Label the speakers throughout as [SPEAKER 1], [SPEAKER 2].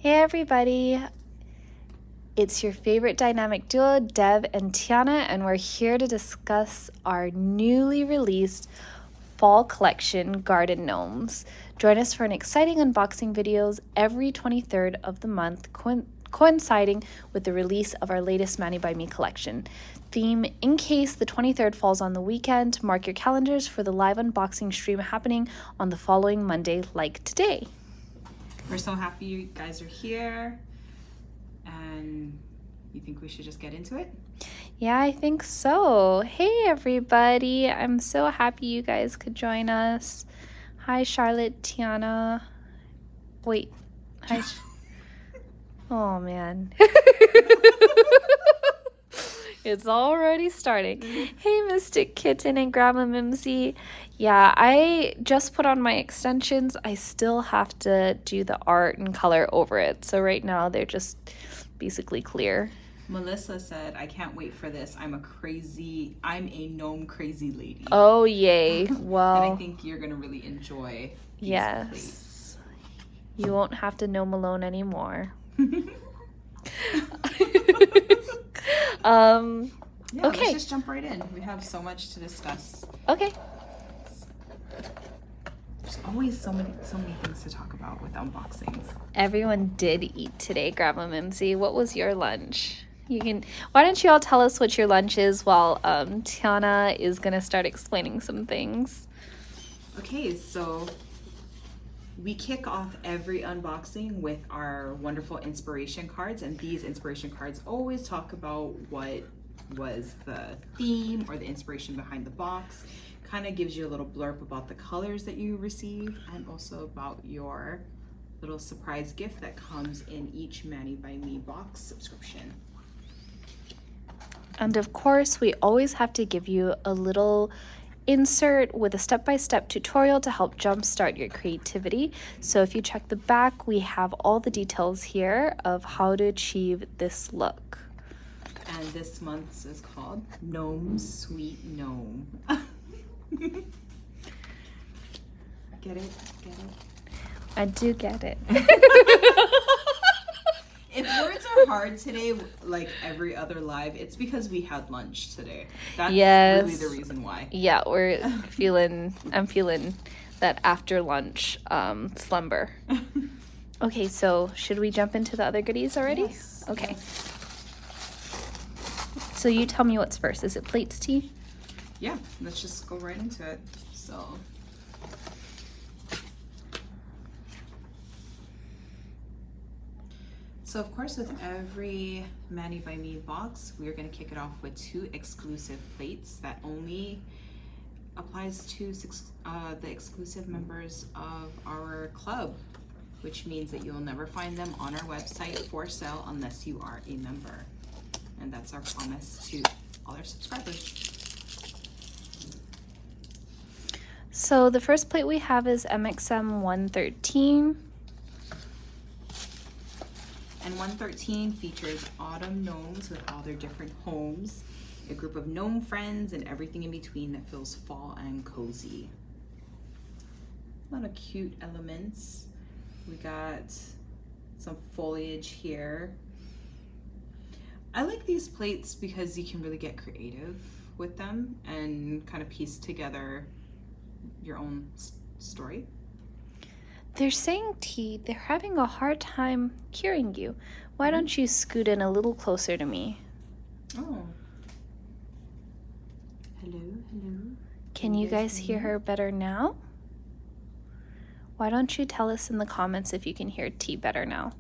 [SPEAKER 1] Hey everybody, it's your favorite dynamic duo, Dev and Tiana, and we're here to discuss our newly released fall collection, Garden Gnomes. Join us for an exciting unboxing videos every 23rd of the month, coinciding with the release of our latest Mani by Me collection. Theme, in case the 23rd falls on the weekend, mark your calendars for the live unboxing stream happening on the following Monday like today.
[SPEAKER 2] We're so happy you guys are here, and you think we should just get into it?
[SPEAKER 1] Yeah, I think so. Hey everybody, I'm so happy you guys could join us. Hi Charlotte, Tiana. Wait, hi. Oh man. It's already starting. Hey Mystic Kitten and Grandma Mimsy. Yeah, I just put on my extensions. I still have to do the art and color over it. So right now they're just basically clear.
[SPEAKER 2] Melissa said, I can't wait for this. I'm a gnome crazy lady.
[SPEAKER 1] Oh yay. Well,
[SPEAKER 2] and I think you're gonna really enjoy these
[SPEAKER 1] yes.
[SPEAKER 2] plates.
[SPEAKER 1] You won't have to gnome alone anymore.
[SPEAKER 2] Yeah,
[SPEAKER 1] okay.
[SPEAKER 2] let's just jump right in. We have so much to discuss.
[SPEAKER 1] Okay.
[SPEAKER 2] There's always so many things to talk about with unboxings.
[SPEAKER 1] Everyone did eat today, Grandma Mimsy. What was your lunch? Why don't you all tell us what your lunch is while Tiana is gonna start explaining some things.
[SPEAKER 2] Okay, so we kick off every unboxing with our wonderful inspiration cards, and these inspiration cards always talk about what was the theme or the inspiration behind the box. Kind of gives you a little blurb about the colors that you receive and also about your little surprise gift that comes in each Mani by Me box subscription.
[SPEAKER 1] And of course, we always have to give you a little insert with a step-by-step tutorial to help jumpstart your creativity. So if you check the back, we have all the details here of how to achieve this look.
[SPEAKER 2] And this month's is called Gnome Sweet Gnome. Get it? Get it?
[SPEAKER 1] I do get it.
[SPEAKER 2] If words are hard today, like every other live, it's because we had lunch today. That's really the reason why.
[SPEAKER 1] Yeah, I'm feeling that after lunch slumber. Okay, so should we jump into the other goodies already?
[SPEAKER 2] Yes.
[SPEAKER 1] Okay.
[SPEAKER 2] Yes.
[SPEAKER 1] So you tell me what's first. Is it plates, T?
[SPEAKER 2] Yeah, let's just go right into it. So of course, with every Mani by Me box, we're going to kick it off with 2 exclusive plates that only applies to the exclusive members of our club, which means that you'll never find them on our website for sale unless you are a member. And that's our promise to all our subscribers.
[SPEAKER 1] So the first plate we have is MXM 113.
[SPEAKER 2] And 113 features autumn gnomes with all their different homes, a group of gnome friends, and everything in between that feels fall and cozy. A lot of cute elements. We got some foliage here. I like these plates because you can really get creative with them and kind of piece together your own story.
[SPEAKER 1] They're saying, T, they're having a hard time hearing you. Why don't you scoot in a little closer to me?
[SPEAKER 2] Oh. Hello, hello.
[SPEAKER 1] Can you guys hear her better now? Why don't you tell us in the comments if you can hear T better now?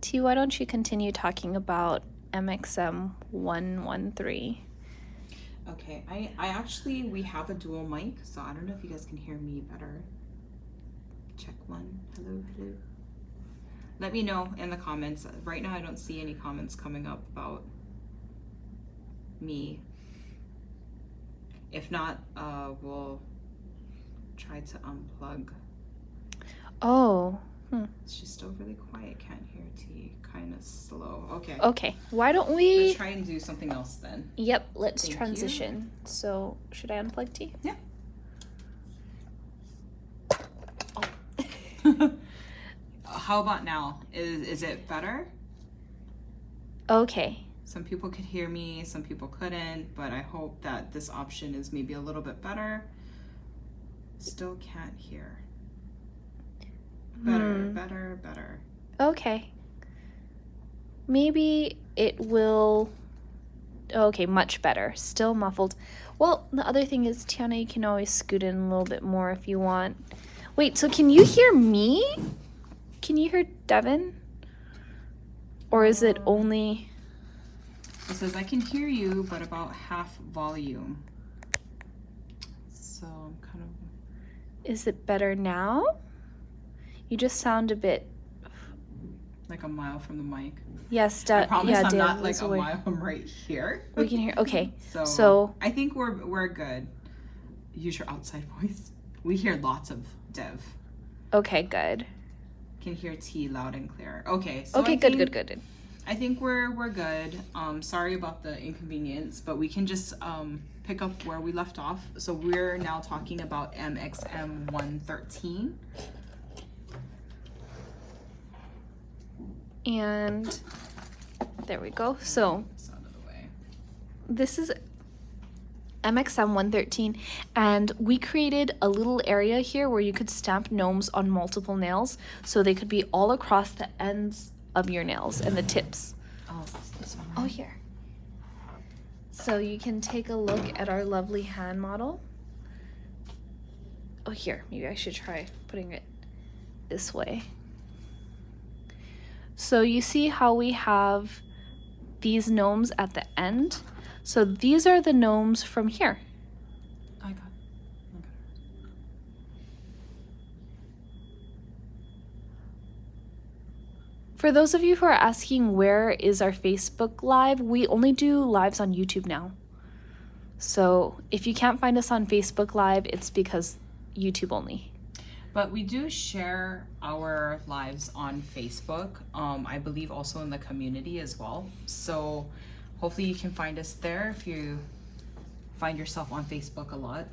[SPEAKER 1] T, why don't you continue talking about MXM 113?
[SPEAKER 2] Okay, we have a dual mic, so I don't know if you guys can hear me better. Check 1. Hello, hello. Let me know in the comments. Right now I don't see any comments coming up about me. If not, we'll try to unplug.
[SPEAKER 1] Oh.
[SPEAKER 2] It's just overly quiet. Can't hear T. Kind of slow. Okay.
[SPEAKER 1] Okay. Why don't we...
[SPEAKER 2] Let's try and do something else then.
[SPEAKER 1] Yep, let's transition. So, should I unplug T?
[SPEAKER 2] Yeah. how about now? Is it better?
[SPEAKER 1] Okay.
[SPEAKER 2] Some people could hear me, some people couldn't, but I hope that this option is maybe a little bit better. Still can't hear. Better.
[SPEAKER 1] Okay. Maybe it will... Okay, much better. Still muffled. Well, the other thing is, Tiana, you can always scoot in a little bit more if you want. Wait, so can you hear me? Can you hear Devon? Or is it only...
[SPEAKER 2] It says I can hear you, but about half volume. So I'm kind of...
[SPEAKER 1] Is it better now? You just sound a bit...
[SPEAKER 2] like a mile from the mic.
[SPEAKER 1] Yes,
[SPEAKER 2] I promise I'm
[SPEAKER 1] Dan
[SPEAKER 2] not like
[SPEAKER 1] was
[SPEAKER 2] a
[SPEAKER 1] away.
[SPEAKER 2] mile. I'm right here.
[SPEAKER 1] We can hear. Okay.
[SPEAKER 2] So I think we're good. Use your outside voice. We hear lots of Dev.
[SPEAKER 1] Okay, good.
[SPEAKER 2] Can hear T loud and clear. Okay. So
[SPEAKER 1] Okay, good.
[SPEAKER 2] I think we're good. Sorry about the inconvenience, but we can just pick up where we left off. So we're now talking about MXM 113.
[SPEAKER 1] And there we go. So this is MXM 113, and we created a little area here where you could stamp gnomes on multiple nails, so they could be all across the ends of your nails and the tips.
[SPEAKER 2] Oh, this one.
[SPEAKER 1] Oh, here. So you can take a look at our lovely hand model. Oh, here. Maybe I should try putting it this way. So you see how we have these gnomes at the end? So these are the gnomes from here.
[SPEAKER 2] I got it.
[SPEAKER 1] For those of you who are asking where is our Facebook Live, we only do lives on YouTube now. So if you can't find us on Facebook Live, it's because YouTube only.
[SPEAKER 2] But we do share our lives on Facebook. I believe also in the community as well. So hopefully you can find us there if you find yourself on Facebook a lot.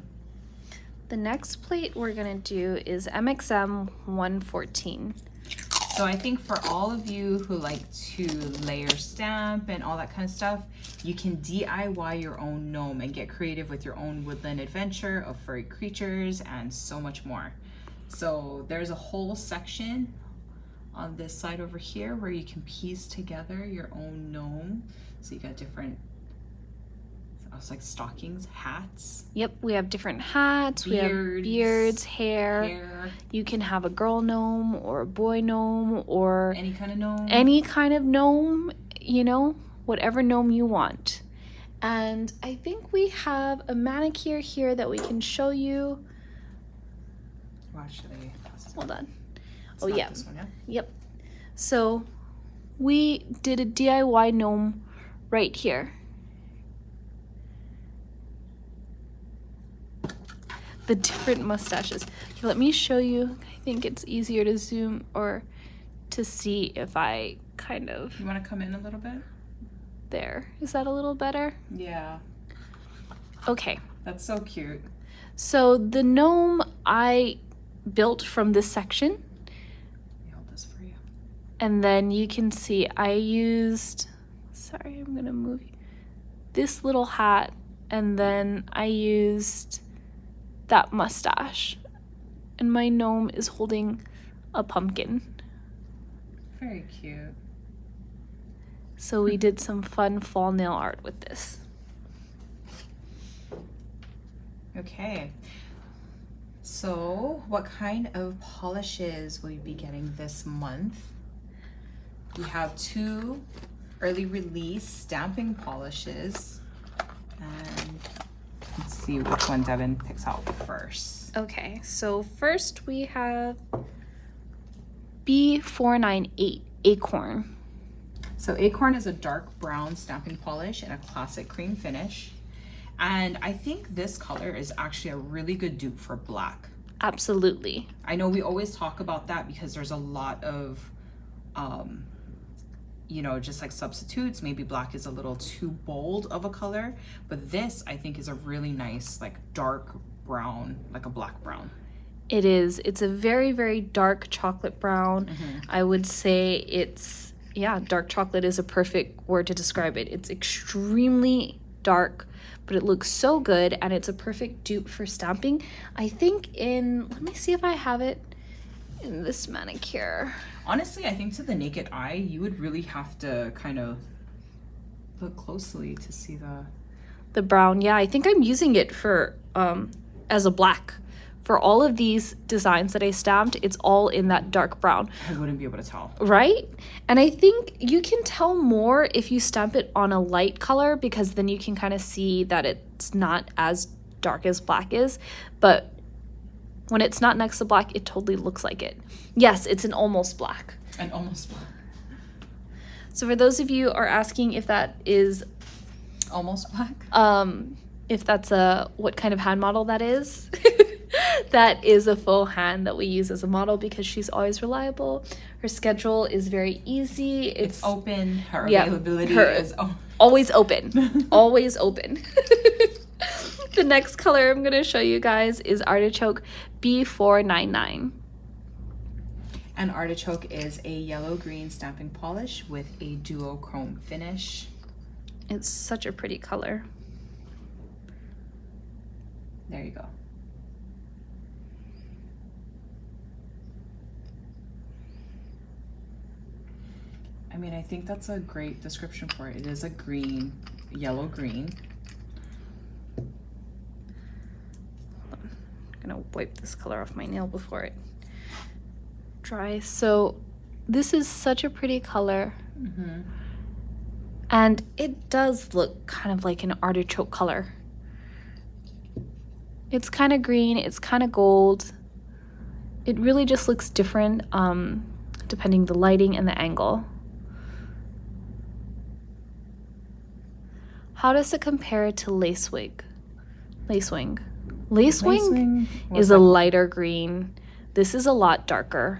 [SPEAKER 1] The next plate we're gonna do is MXM 114.
[SPEAKER 2] So I think for all of you who like to layer stamp and all that kind of stuff, you can DIY your own gnome and get creative with your own woodland adventure of furry creatures and so much more. So there's a whole section on this side over here where you can piece together your own gnome. So you got different, it's like stockings, hats.
[SPEAKER 1] Yep, we have different hats, we have beards, hair. You can have a girl gnome or a boy gnome or
[SPEAKER 2] any kind of gnome.
[SPEAKER 1] Any kind of gnome, you know, whatever gnome you want. And I think we have a manicure here that we can show you.
[SPEAKER 2] Actually,
[SPEAKER 1] hold on.
[SPEAKER 2] It's
[SPEAKER 1] oh
[SPEAKER 2] not
[SPEAKER 1] yeah.
[SPEAKER 2] This one, yeah.
[SPEAKER 1] Yep. So we did a DIY gnome right here. The different mustaches. Okay, let me show you. I think it's easier to zoom or to see if I kind of...
[SPEAKER 2] You want to come in a little bit?
[SPEAKER 1] There. Is that a little better?
[SPEAKER 2] Yeah.
[SPEAKER 1] Okay.
[SPEAKER 2] That's so cute.
[SPEAKER 1] So the gnome I built from this section.
[SPEAKER 2] Let me hold this for you.
[SPEAKER 1] And then you can see I used... Sorry, I'm going to move you. This little hat, and then I used that mustache. And my gnome is holding a pumpkin.
[SPEAKER 2] Very cute.
[SPEAKER 1] So we did some fun fall nail art with this.
[SPEAKER 2] Okay. So what kind of polishes will you be getting this month? We have 2 early release stamping polishes. And let's see which one Devon picks out first.
[SPEAKER 1] Okay, so first we have B498 Acorn.
[SPEAKER 2] So Acorn is a dark brown stamping polish and a classic cream finish. And I think this color is actually a really good dupe for black.
[SPEAKER 1] Absolutely.
[SPEAKER 2] I know we always talk about that because there's a lot of, you know, just like substitutes. Maybe black is a little too bold of a color, but this I think is a really nice, like dark brown, like a black brown.
[SPEAKER 1] It is. It's a very, very dark chocolate brown. I would say it's, yeah, dark chocolate is a perfect word to describe it. It's extremely dark, but it looks so good, and it's a perfect dupe for stamping. I think let me see if I have it in this manicure.
[SPEAKER 2] Honestly, I think to the naked eye, you would really have to kind of look closely to see
[SPEAKER 1] the brown. Yeah, I think I'm using it for as a black. For all of these designs that I stamped, it's all in that dark brown.
[SPEAKER 2] I wouldn't be able to tell.
[SPEAKER 1] Right? And I think you can tell more if you stamp it on a light color, because then you can kind of see that it's not as dark as black is. But when it's not next to black, it totally looks like it. Yes, it's an almost black.
[SPEAKER 2] An almost black.
[SPEAKER 1] So for those of you are asking if that is
[SPEAKER 2] almost black,
[SPEAKER 1] if that's what kind of hand model that is, that is a faux hand that we use as a model because she's always reliable. Her schedule is very easy. It's
[SPEAKER 2] open. Her availability is
[SPEAKER 1] always open. Always open. The next color I'm going to show you guys is Artichoke B499.
[SPEAKER 2] And Artichoke is a yellow-green stamping polish with a duochrome finish.
[SPEAKER 1] It's such a pretty color.
[SPEAKER 2] There you go. I mean, I think that's a great description for it. It is a green, yellow-green.
[SPEAKER 1] I'm gonna wipe this color off my nail before it dries. So this is such a pretty color. And it does look kind of like an artichoke color. It's kind of green, it's kind of gold. It really just looks different depending the lighting and the angle. How does it compare to Lacewing? Lacewing is a lighter green. This is a lot darker.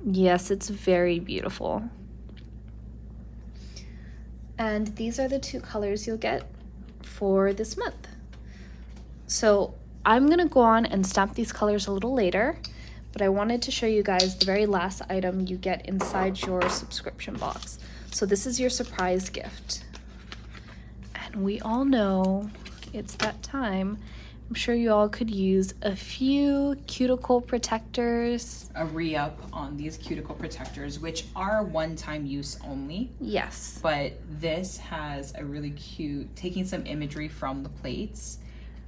[SPEAKER 1] Yes, it's very beautiful. And these are the two colors you'll get for this month. So I'm gonna go on and stamp these colors a little later, but I wanted to show you guys the very last item you get inside your subscription box. So this is your surprise gift. And we all know it's that time. I'm sure you all could use a few cuticle protectors.
[SPEAKER 2] A re-up on these cuticle protectors, which are one-time use only.
[SPEAKER 1] Yes.
[SPEAKER 2] But this has a really cute, taking some imagery from the plates,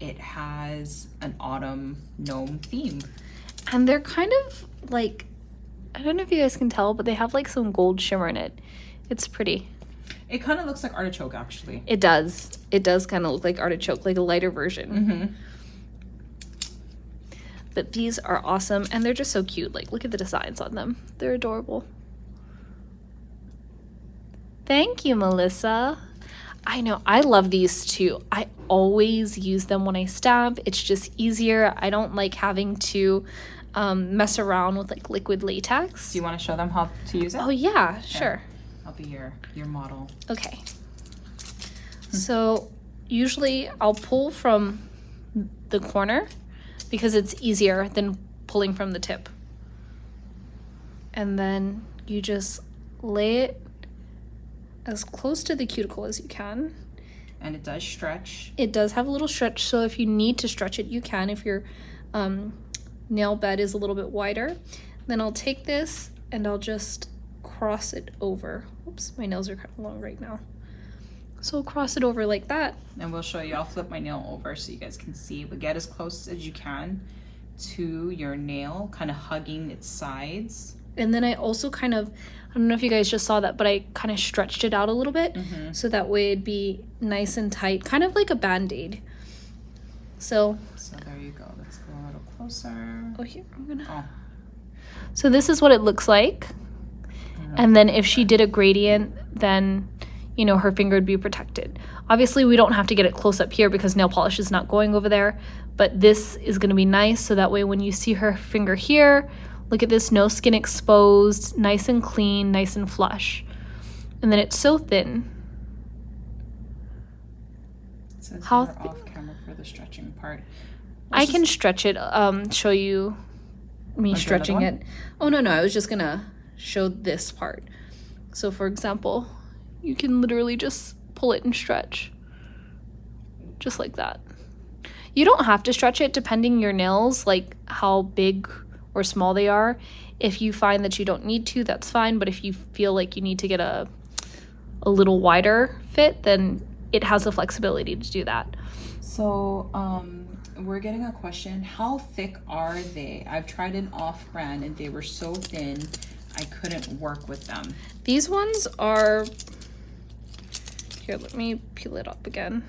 [SPEAKER 2] it has an autumn gnome theme.
[SPEAKER 1] And they're kind of like, I don't know if you guys can tell, but they have like some gold shimmer in it. It's pretty.
[SPEAKER 2] It kind of looks like artichoke, actually.
[SPEAKER 1] It does. It does kind of look like artichoke, like a lighter version. But these are awesome, and they're just so cute. Like, look at the designs on them. They're adorable. Thank you, Melissa. I know, I love these too. I always use them when I stamp. It's just easier. I don't like having to mess around with like liquid latex.
[SPEAKER 2] Do you want to show them how to use it?
[SPEAKER 1] Oh yeah, sure.
[SPEAKER 2] I'll be your model.
[SPEAKER 1] Okay. So usually I'll pull from the corner because it's easier than pulling from the tip. And then you just lay it as close to the cuticle as you can.
[SPEAKER 2] And it does stretch.
[SPEAKER 1] It does have a little stretch, so if you need to stretch it, you can if your nail bed is a little bit wider. Then I'll take this and I'll just cross it over. Oops, my nails are kind of long right now. So I'll cross it over like that.
[SPEAKER 2] And we'll show you. I'll flip my nail over so you guys can see. But get as close as you can to your nail, kind of hugging its sides.
[SPEAKER 1] And then I also kind of, I don't know if you guys just saw that, but I kind of stretched it out a little bit. So that way it'd be nice and tight, kind of like a Band-Aid. So
[SPEAKER 2] there you go. Let's go a little closer.
[SPEAKER 1] Oh, here, I'm gonna.
[SPEAKER 2] Oh.
[SPEAKER 1] So this is what it looks like. And then if she did a gradient, then, you know, her finger would be protected. Obviously, we don't have to get it close up here because nail polish is not going over there. But this is going to be nice. So that way when you see her finger here, look at this, no skin exposed, nice and clean, nice and flush. And then it's so thin.
[SPEAKER 2] It says
[SPEAKER 1] How
[SPEAKER 2] you're off camera for the stretching part.
[SPEAKER 1] I can stretch it, show you me stretching it. Oh, no, I was just gonna show this part. So for example, you can literally just pull it and stretch. Just like that. You don't have to stretch it depending your nails, like how big or small they are. If you find that you don't need to, that's fine. But if you feel like you need to get a little wider fit, then it has the flexibility to do that.
[SPEAKER 2] So we're getting a question. How thick are they? I've tried an off-brand and they were so thin I couldn't work with them.
[SPEAKER 1] These ones are, here, let me peel it up again.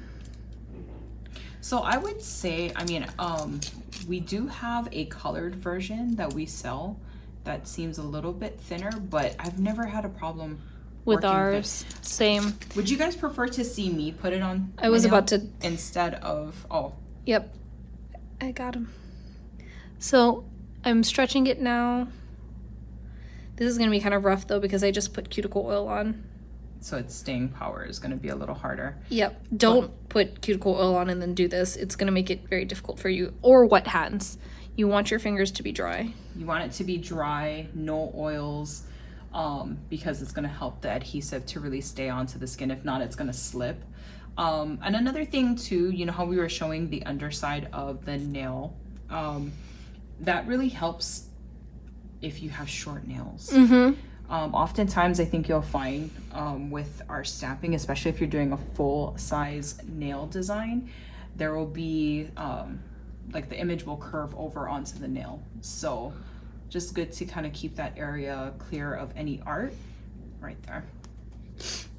[SPEAKER 2] So I would say, I mean, we do have a colored version that we sell that seems a little bit thinner, but I've never had a problem
[SPEAKER 1] with ours. Same.
[SPEAKER 2] Would you guys prefer to see me put it on?
[SPEAKER 1] I was about to.
[SPEAKER 2] Instead of, oh.
[SPEAKER 1] Yep. I got him. So I'm stretching it now. This is going to be kind of rough though because I just put cuticle oil on.
[SPEAKER 2] So its staying power is going to be a little harder.
[SPEAKER 1] Yep. Don't put cuticle oil on and then do this. It's going to make it very difficult for you. Or wet hands. You want your fingers to be dry.
[SPEAKER 2] You want it to be dry, no oils, because it's going to help the adhesive to really stay onto the skin. If not, it's going to slip. And another thing too, you know how we were showing the underside of the nail? That really helps if you have short nails. Oftentimes I think you'll find with our stamping, especially if you're doing a full size nail design, there will be like the image will curve over onto the nail. So just good to kind of keep that area clear of any art right there.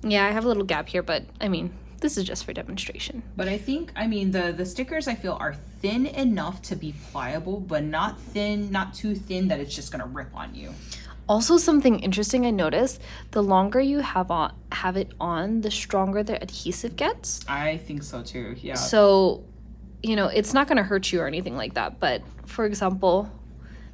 [SPEAKER 1] Yeah, I have a little gap here, but I mean, this is just for demonstration.
[SPEAKER 2] But I think, I mean, the stickers I feel are thin enough to be pliable, but not thin, not too thin that it's just gonna rip on you.
[SPEAKER 1] Also, something interesting I noticed, the longer you have it on, the stronger the adhesive gets.
[SPEAKER 2] I think so too, yeah.
[SPEAKER 1] So, you know, it's not gonna hurt you or anything like that. But for example,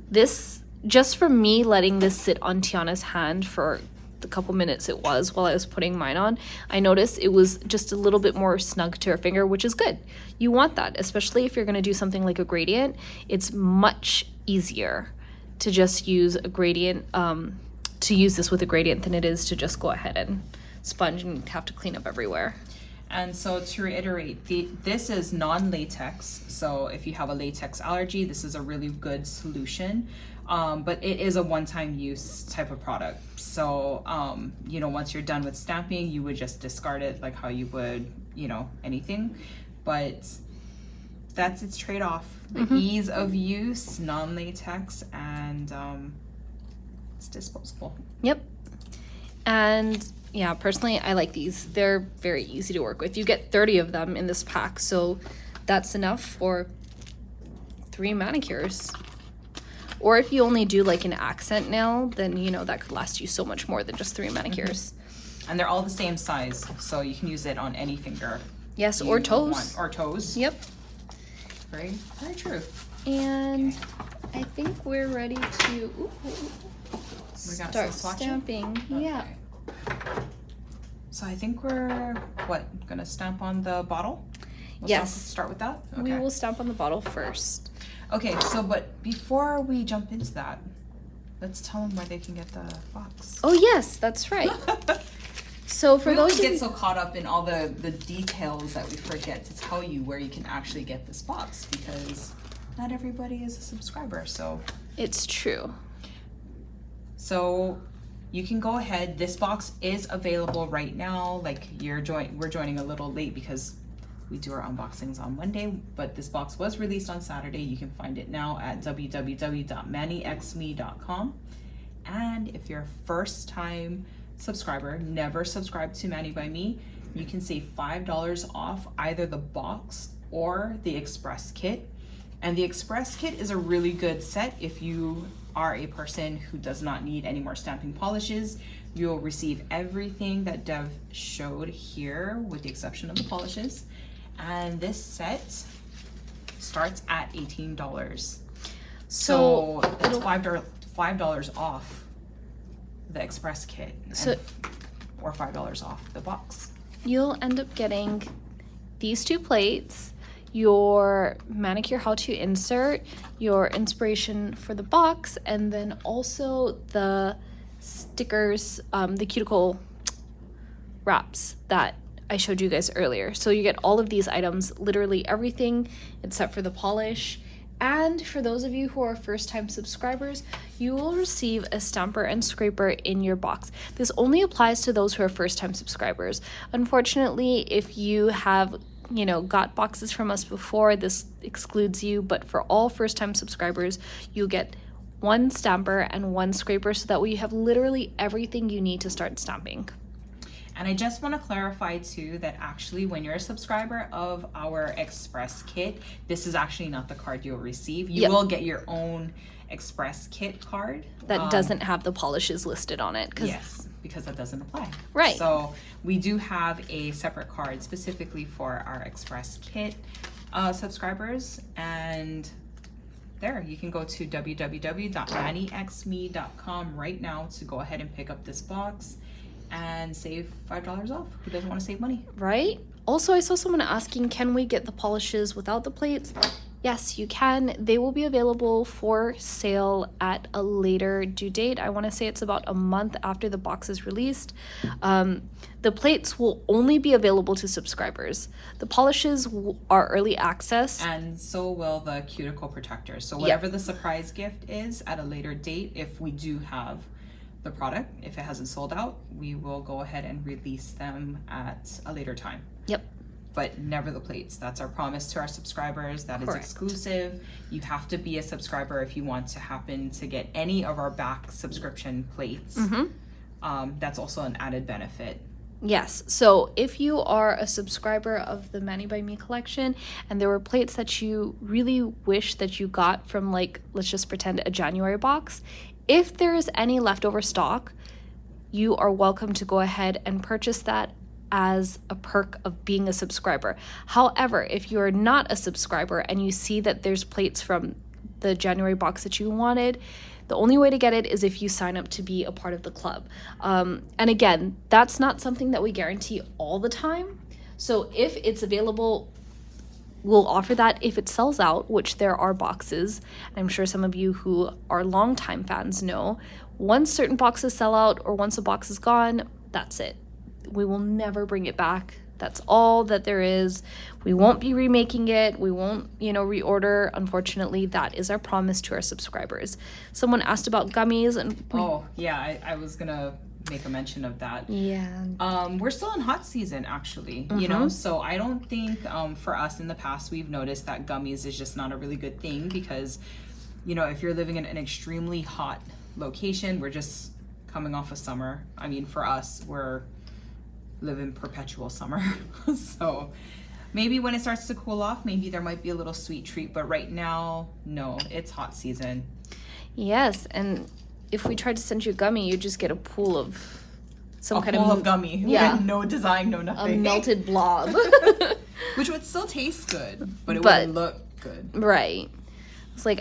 [SPEAKER 1] this, just from me letting this sit on Tiana's hand for the couple minutes it was while I was putting mine on, I noticed it was just a little bit more snug to her finger, which is good. You want that, especially if you're gonna do something like a gradient. It's much easier to just use a gradient, to use this with a gradient than it is to just go ahead and sponge and have to clean up everywhere.
[SPEAKER 2] And so to reiterate, this is non-latex. So if you have a latex allergy, this is a really good solution. But it is a one-time use type of product. So, you know, once you're done with stamping, you would just discard it like how you would, you know, anything. But that's its trade-off. The ease of use, non-latex, and it's disposable.
[SPEAKER 1] Yep. And yeah, personally, I like these. They're very easy to work with. You get 30 of them in this pack, so that's enough for 3 manicures. Or if you only do like an accent nail, then, you know, that could last you so much more than just 3 manicures.
[SPEAKER 2] And they're all the same size, so you can use it on any finger.
[SPEAKER 1] Yes, or toes.
[SPEAKER 2] Or toes.
[SPEAKER 1] Yep.
[SPEAKER 2] Very, very true.
[SPEAKER 1] And I think we're ready to start stamping.
[SPEAKER 2] Okay.
[SPEAKER 1] Yeah.
[SPEAKER 2] So I think we're, gonna stamp on the bottle?
[SPEAKER 1] Yes.
[SPEAKER 2] Start with that? Okay.
[SPEAKER 1] We will stamp on the bottle first.
[SPEAKER 2] Okay, so but before we jump into that, let's tell them where they can get the box.
[SPEAKER 1] Oh yes, that's right. So for those
[SPEAKER 2] who get so caught up in all the details that we forget to tell you where you can actually get this box, because not everybody is a subscriber, so.
[SPEAKER 1] It's true.
[SPEAKER 2] So you can go ahead. This box is available right now. Like we're joining a little late because we do our unboxings on Monday, but this box was released on Saturday. You can find it now at www.manixme.com. And if you're a first time subscriber, never subscribed to Manny by Me, you can save $5 off either the box or the express kit. And the express kit is a really good set if you are a person who does not need any more stamping polishes. You'll receive everything that Dev showed here with the exception of the polishes. And this set starts at $18. So it's $5 off the express kit, or $5 off the box.
[SPEAKER 1] You'll end up getting these 2 plates. your manicure how to insert, your inspiration for the box, and then also the stickers, the cuticle wraps that I showed you guys earlier. So you get all of these items, literally everything except for the polish. And for those of you who are first-time subscribers, you will receive a stamper and scraper in your box. This only applies to those who are first-time subscribers. Unfortunately, if you have, got boxes from us before, this excludes you. But for all first-time subscribers, you get one stamper and one scraper, so that way you have literally everything you need to start stamping.
[SPEAKER 2] And I just want to clarify too that actually when you're a subscriber of our Express kit, this is actually not the card you'll receive. You will get your own Express kit card.
[SPEAKER 1] That doesn't have the polishes listed on it.
[SPEAKER 2] Yes, because that doesn't apply.
[SPEAKER 1] Right.
[SPEAKER 2] So we do have a separate card specifically for our Express kit subscribers. And there, you can go to www.mannyxme.com right now to go ahead and pick up this box and save $5 off. Who doesn't want to save money?
[SPEAKER 1] Right? Also, I saw someone asking, can we get the polishes without the plates? Yes, you can. They will be available for sale at a later due date. I want to say it's about a month after the box is released. The plates will only be available to subscribers. The polishes are early access.
[SPEAKER 2] And so will the cuticle protectors. So whatever the surprise gift is at a later date, if we do have the product, if it hasn't sold out, we will go ahead and release them at a later time.
[SPEAKER 1] Yep.
[SPEAKER 2] But never the plates. That's our promise to our subscribers. That is exclusive. You have to be a subscriber if you want to happen to get any of our back subscription plates. That's also an added benefit.
[SPEAKER 1] Yes. So if you are a subscriber of the Manny by Me collection and there were plates that you really wish that you got from, like, let's just pretend a January box, if there is any leftover stock, you are welcome to go ahead and purchase that as a perk of being a subscriber. However, if you're not a subscriber and you see that there's plates from the January box that you wanted, the only way to get it is if you sign up to be a part of the club. And again, that's not something that we guarantee all the time. So if it's available, we'll offer that. If it sells out, which there are boxes, I'm sure some of you who are longtime fans know, once certain boxes sell out or once a box is gone, that's it. We will never bring it back. That's all that there is. We won't be remaking it. We won't, reorder. Unfortunately, that is our promise to our subscribers. Someone asked about gummies and
[SPEAKER 2] I was gonna make a mention of that.
[SPEAKER 1] Yeah.
[SPEAKER 2] We're still in hot season, actually, so I don't think for us in the past we've noticed that gummies is just not a really good thing, because if you're living in an extremely hot location, we're just coming off of summer. I mean, for us, we're living perpetual summer. So maybe when it starts to cool off, maybe there might be a little sweet treat, but right now, no, it's hot season.
[SPEAKER 1] Yes, and if we tried to send you a gummy, you just get a pool of some kind
[SPEAKER 2] of gummy.
[SPEAKER 1] Yeah.
[SPEAKER 2] No design, no nothing.
[SPEAKER 1] A melted blob.
[SPEAKER 2] Which would still taste good, but it wouldn't look good.
[SPEAKER 1] Right. It's like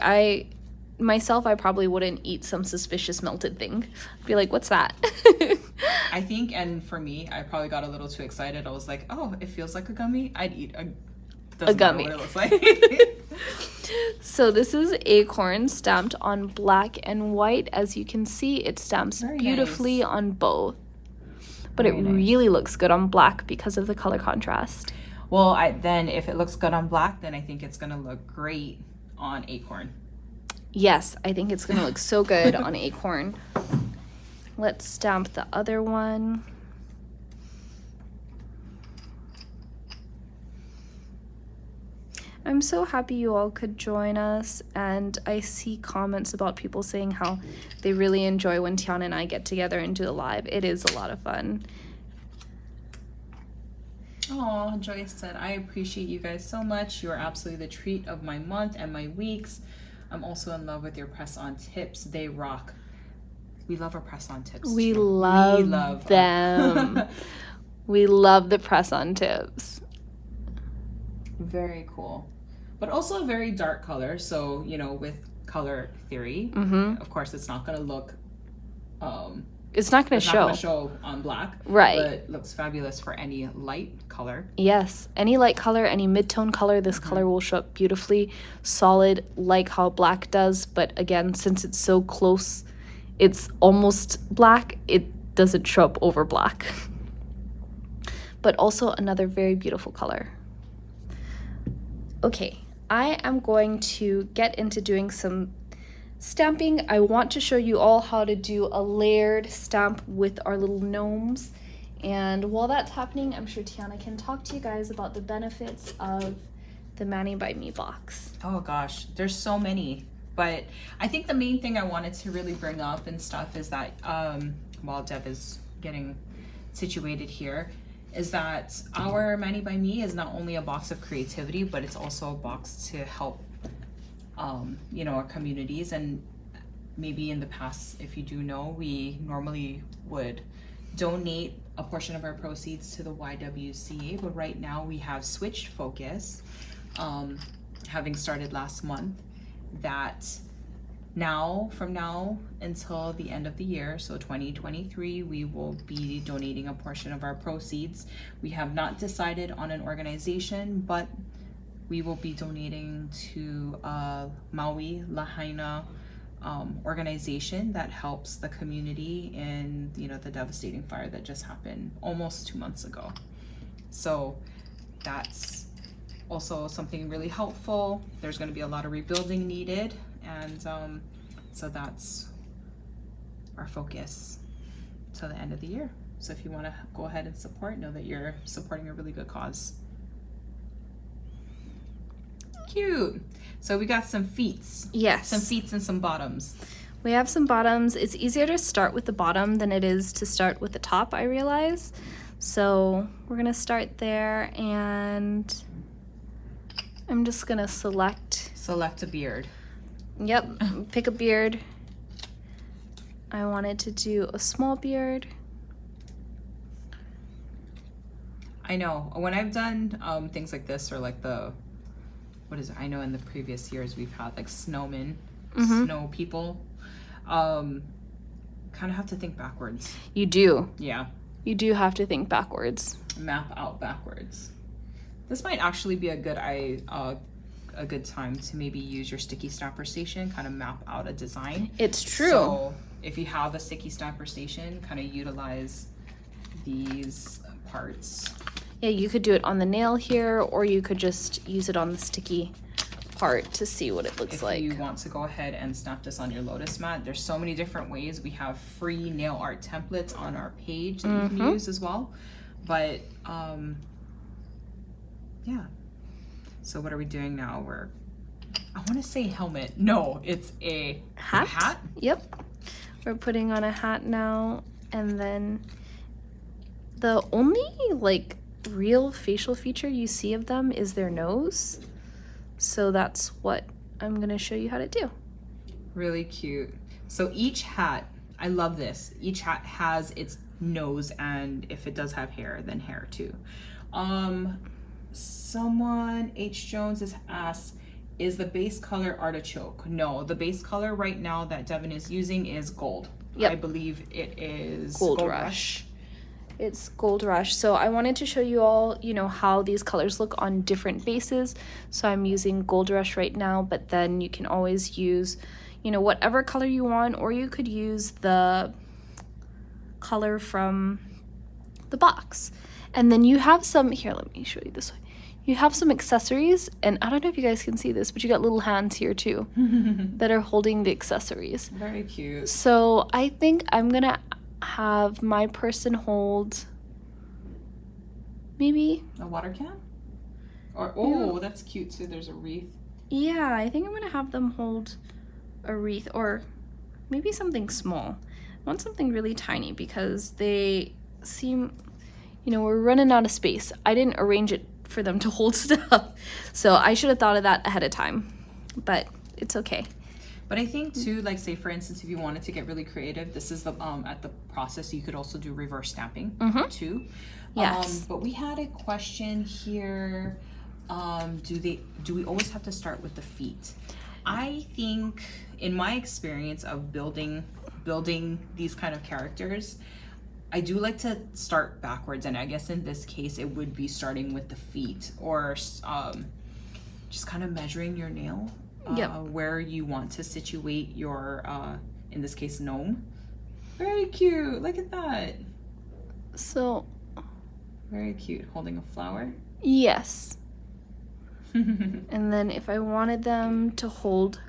[SPEAKER 1] myself, I probably wouldn't eat some suspicious melted thing. I'd be like, what's that?
[SPEAKER 2] I think, and for me, I probably got a little too excited. I was like, oh, it feels like a gummy. I'd eat a gummy. Matter what it looks like.
[SPEAKER 1] So this is acorn stamped on black and white. As you can see, it stamps beautifully on both. But it really looks good on black because of the color contrast.
[SPEAKER 2] Well, then if it looks good on black, then I think it's going to look great on acorn.
[SPEAKER 1] Yes, I think it's going to look so good on acorn. Let's stamp the other one. I'm so happy you all could join us, and I see comments about people saying how they really enjoy when Tiana and I get together and do a live. It is a lot of fun.
[SPEAKER 2] Oh, Joyce said, I appreciate you guys so much. You are absolutely the treat of my month and my weeks. I'm also in love with your press-on tips. They rock. We love our press-on tips.
[SPEAKER 1] We love them. We love the press-on tips.
[SPEAKER 2] Very cool. But also a very dark color. So, with color theory, of course, it's not going to look
[SPEAKER 1] it's not going to
[SPEAKER 2] It's not going to
[SPEAKER 1] show.
[SPEAKER 2] show on black.
[SPEAKER 1] Right.
[SPEAKER 2] But it looks fabulous for any light color.
[SPEAKER 1] Yes, any light color, any mid-tone color, this color will show up beautifully, solid, like how black does. But again, since it's so close, it's almost black, it doesn't show up over black. But also another very beautiful color. Okay, I am going to get into doing some stamping. I want to show you all how to do a layered stamp with our little gnomes. And while that's happening, I'm sure Tiana can talk to you guys about the benefits of the Mani by Me box.
[SPEAKER 2] Oh gosh, there's so many. But I think the main thing I wanted to really bring up and stuff is that, while Dev is getting situated here, is that our Mani by Me is not only a box of creativity, but it's also a box to help, you know, our communities. And maybe in the past, if you do know, we normally would donate a portion of our proceeds to the YWCA, but right now we have switched focus, having started last month, that from now until the end of the year, so 2023, we will be donating a portion of our proceeds. We have not decided on an organization, but we will be donating to Maui Lahaina organization that helps the community in, you know, the devastating fire that just happened almost 2 months ago. So that's also something really helpful. There's going to be a lot of rebuilding needed, and so that's our focus till the end of the year. So if you want to go ahead and support, know that you're supporting a really good cause. Cute. So we got some feets.
[SPEAKER 1] Yes.
[SPEAKER 2] Some feets and some bottoms.
[SPEAKER 1] We have some bottoms. It's easier to start with the bottom than it is to start with the top, I realize. So we're going to start there, and I'm just going to select
[SPEAKER 2] a beard.
[SPEAKER 1] Yep, pick a beard. I wanted to do a small beard.
[SPEAKER 2] I know when I've done things like this, or like what is it? I know in the previous years we've had like snowmen, snow people. Kind of have to think backwards.
[SPEAKER 1] You do.
[SPEAKER 2] Yeah.
[SPEAKER 1] You do have to think backwards.
[SPEAKER 2] Map out backwards. This might actually be a good time to maybe use your sticky stamper station, kind of map out a design.
[SPEAKER 1] It's true.
[SPEAKER 2] So if you have a sticky stamper station, kind of utilize these parts.
[SPEAKER 1] Yeah, you could do it on the nail here, or you could just use it on the sticky part to see what it looks like.
[SPEAKER 2] If you want to go ahead and snap this on your Lotus mat, there's so many different ways. We have free nail art templates on our page that you can use as well. But yeah. So what are we doing now? I want to say helmet. No, it's a hat.
[SPEAKER 1] Yep. We're putting on a hat now, and then the only like real facial feature you see of them is their nose. So that's what I'm going to show you how to do.
[SPEAKER 2] Really cute. So each hat, I love this. Each hat has its nose, and if it does have hair, then hair too. Someone, H. Jones, has asked, is the base color artichoke? No, the base color right now that Devon is using is gold. Yep. I believe it is Gold Rush.
[SPEAKER 1] It's Gold Rush. So I wanted to show you all, you know, how these colors look on different bases. So I'm using Gold Rush right now, but then you can always use, you know, whatever color you want, or you could use the color from the box. And then you have some, here, let me show you this way. You have some accessories, and I don't know if you guys can see this, but you got little hands here too that are holding the accessories.
[SPEAKER 2] Very cute.
[SPEAKER 1] So I think I'm gonna have my person hold maybe
[SPEAKER 2] a water can, or that's cute too. There's a wreath.
[SPEAKER 1] Yeah, I think I'm gonna have them hold a wreath, or maybe something small. I want something really tiny because they seem, you know, we're running out of space. I didn't arrange it for them to hold stuff, so I should have thought of that ahead of time, but it's okay.
[SPEAKER 2] But I think too, like say for instance, if you wanted to get really creative, this is the at the process you could also do reverse stamping too.
[SPEAKER 1] Yes.
[SPEAKER 2] But we had a question here. Do we always have to start with the feet? I think in my experience of building building these kind of characters, I do like to start backwards, and I guess in this case it would be starting with the feet, or just kind of measuring your nail where you want to situate your in this case gnome. Very cute, look at that.
[SPEAKER 1] So
[SPEAKER 2] very cute, holding a flower.
[SPEAKER 1] Yes. And then if I wanted them to hold,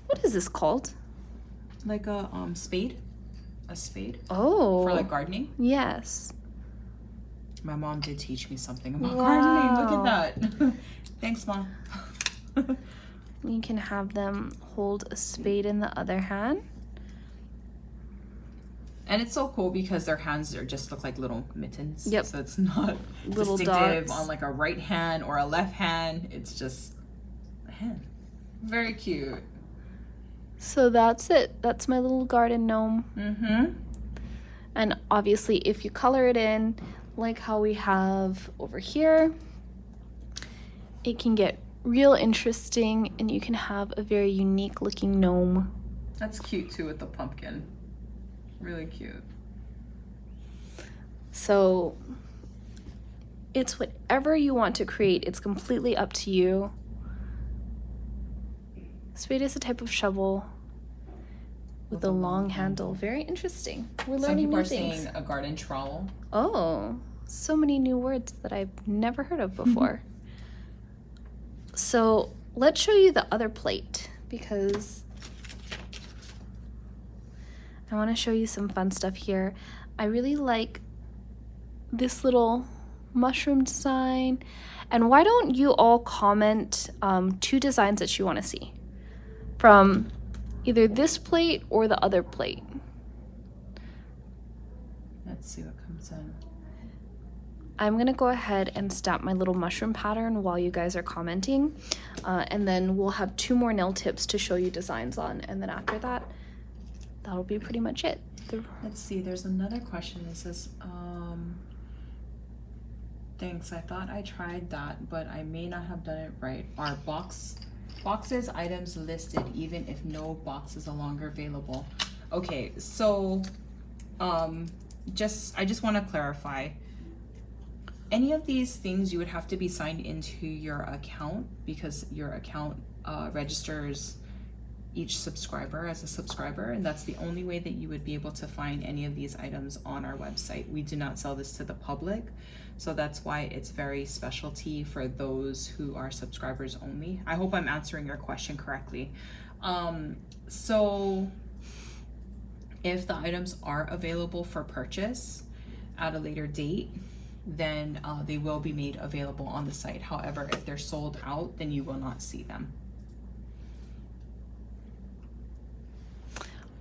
[SPEAKER 1] what is this called?
[SPEAKER 2] Like a spade. A spade.
[SPEAKER 1] Oh.
[SPEAKER 2] For like gardening?
[SPEAKER 1] Yes.
[SPEAKER 2] My mom did teach me something about gardening. Look at that. Thanks, Mom.
[SPEAKER 1] You can have them hold a spade in the other hand.
[SPEAKER 2] And it's so cool because their hands just look like little mittens.
[SPEAKER 1] Yep.
[SPEAKER 2] So it's not
[SPEAKER 1] little
[SPEAKER 2] distinctive
[SPEAKER 1] dots
[SPEAKER 2] on like a right hand or a left hand. It's just a hand. Very cute.
[SPEAKER 1] So that's it. That's my little garden gnome.
[SPEAKER 2] Mm-hmm.
[SPEAKER 1] And obviously if you color it in, like how we have over here, it can get real interesting and you can have a very unique looking gnome.
[SPEAKER 2] That's cute too with the pumpkin. Really cute.
[SPEAKER 1] So it's whatever you want to create. It's completely up to you. Spade is a type of shovel with a long handle. Very interesting. We're learning new things.
[SPEAKER 2] Some people are saying a garden trowel.
[SPEAKER 1] Oh, so many new words that I've never heard of before. So let's show you the other plate because I want to show you some fun stuff here. I really like this little mushroom design. And why don't you all comment 2 designs that you want to see from either this plate or the other plate.
[SPEAKER 2] Let's see what comes in.
[SPEAKER 1] I'm going to go ahead and stamp my little mushroom pattern while you guys are commenting. And then we'll have 2 more nail tips to show you designs on. And then after that, that'll be pretty much it.
[SPEAKER 2] Let's see, there's another question that says, thanks, I thought I tried that, but I may not have done it right. Are boxes items listed even if no box is no longer available? Okay, so I just want to clarify. Any of these things you would have to be signed into your account because your account registers each subscriber as a subscriber, and that's the only way that you would be able to find any of these items on our website. We do not sell this to the public, so that's why it's very specialty for those who are subscribers only. I hope I'm answering your question correctly. So if the items are available for purchase at a later date, then they will be made available on the site. However, if they're sold out, then you will not see them.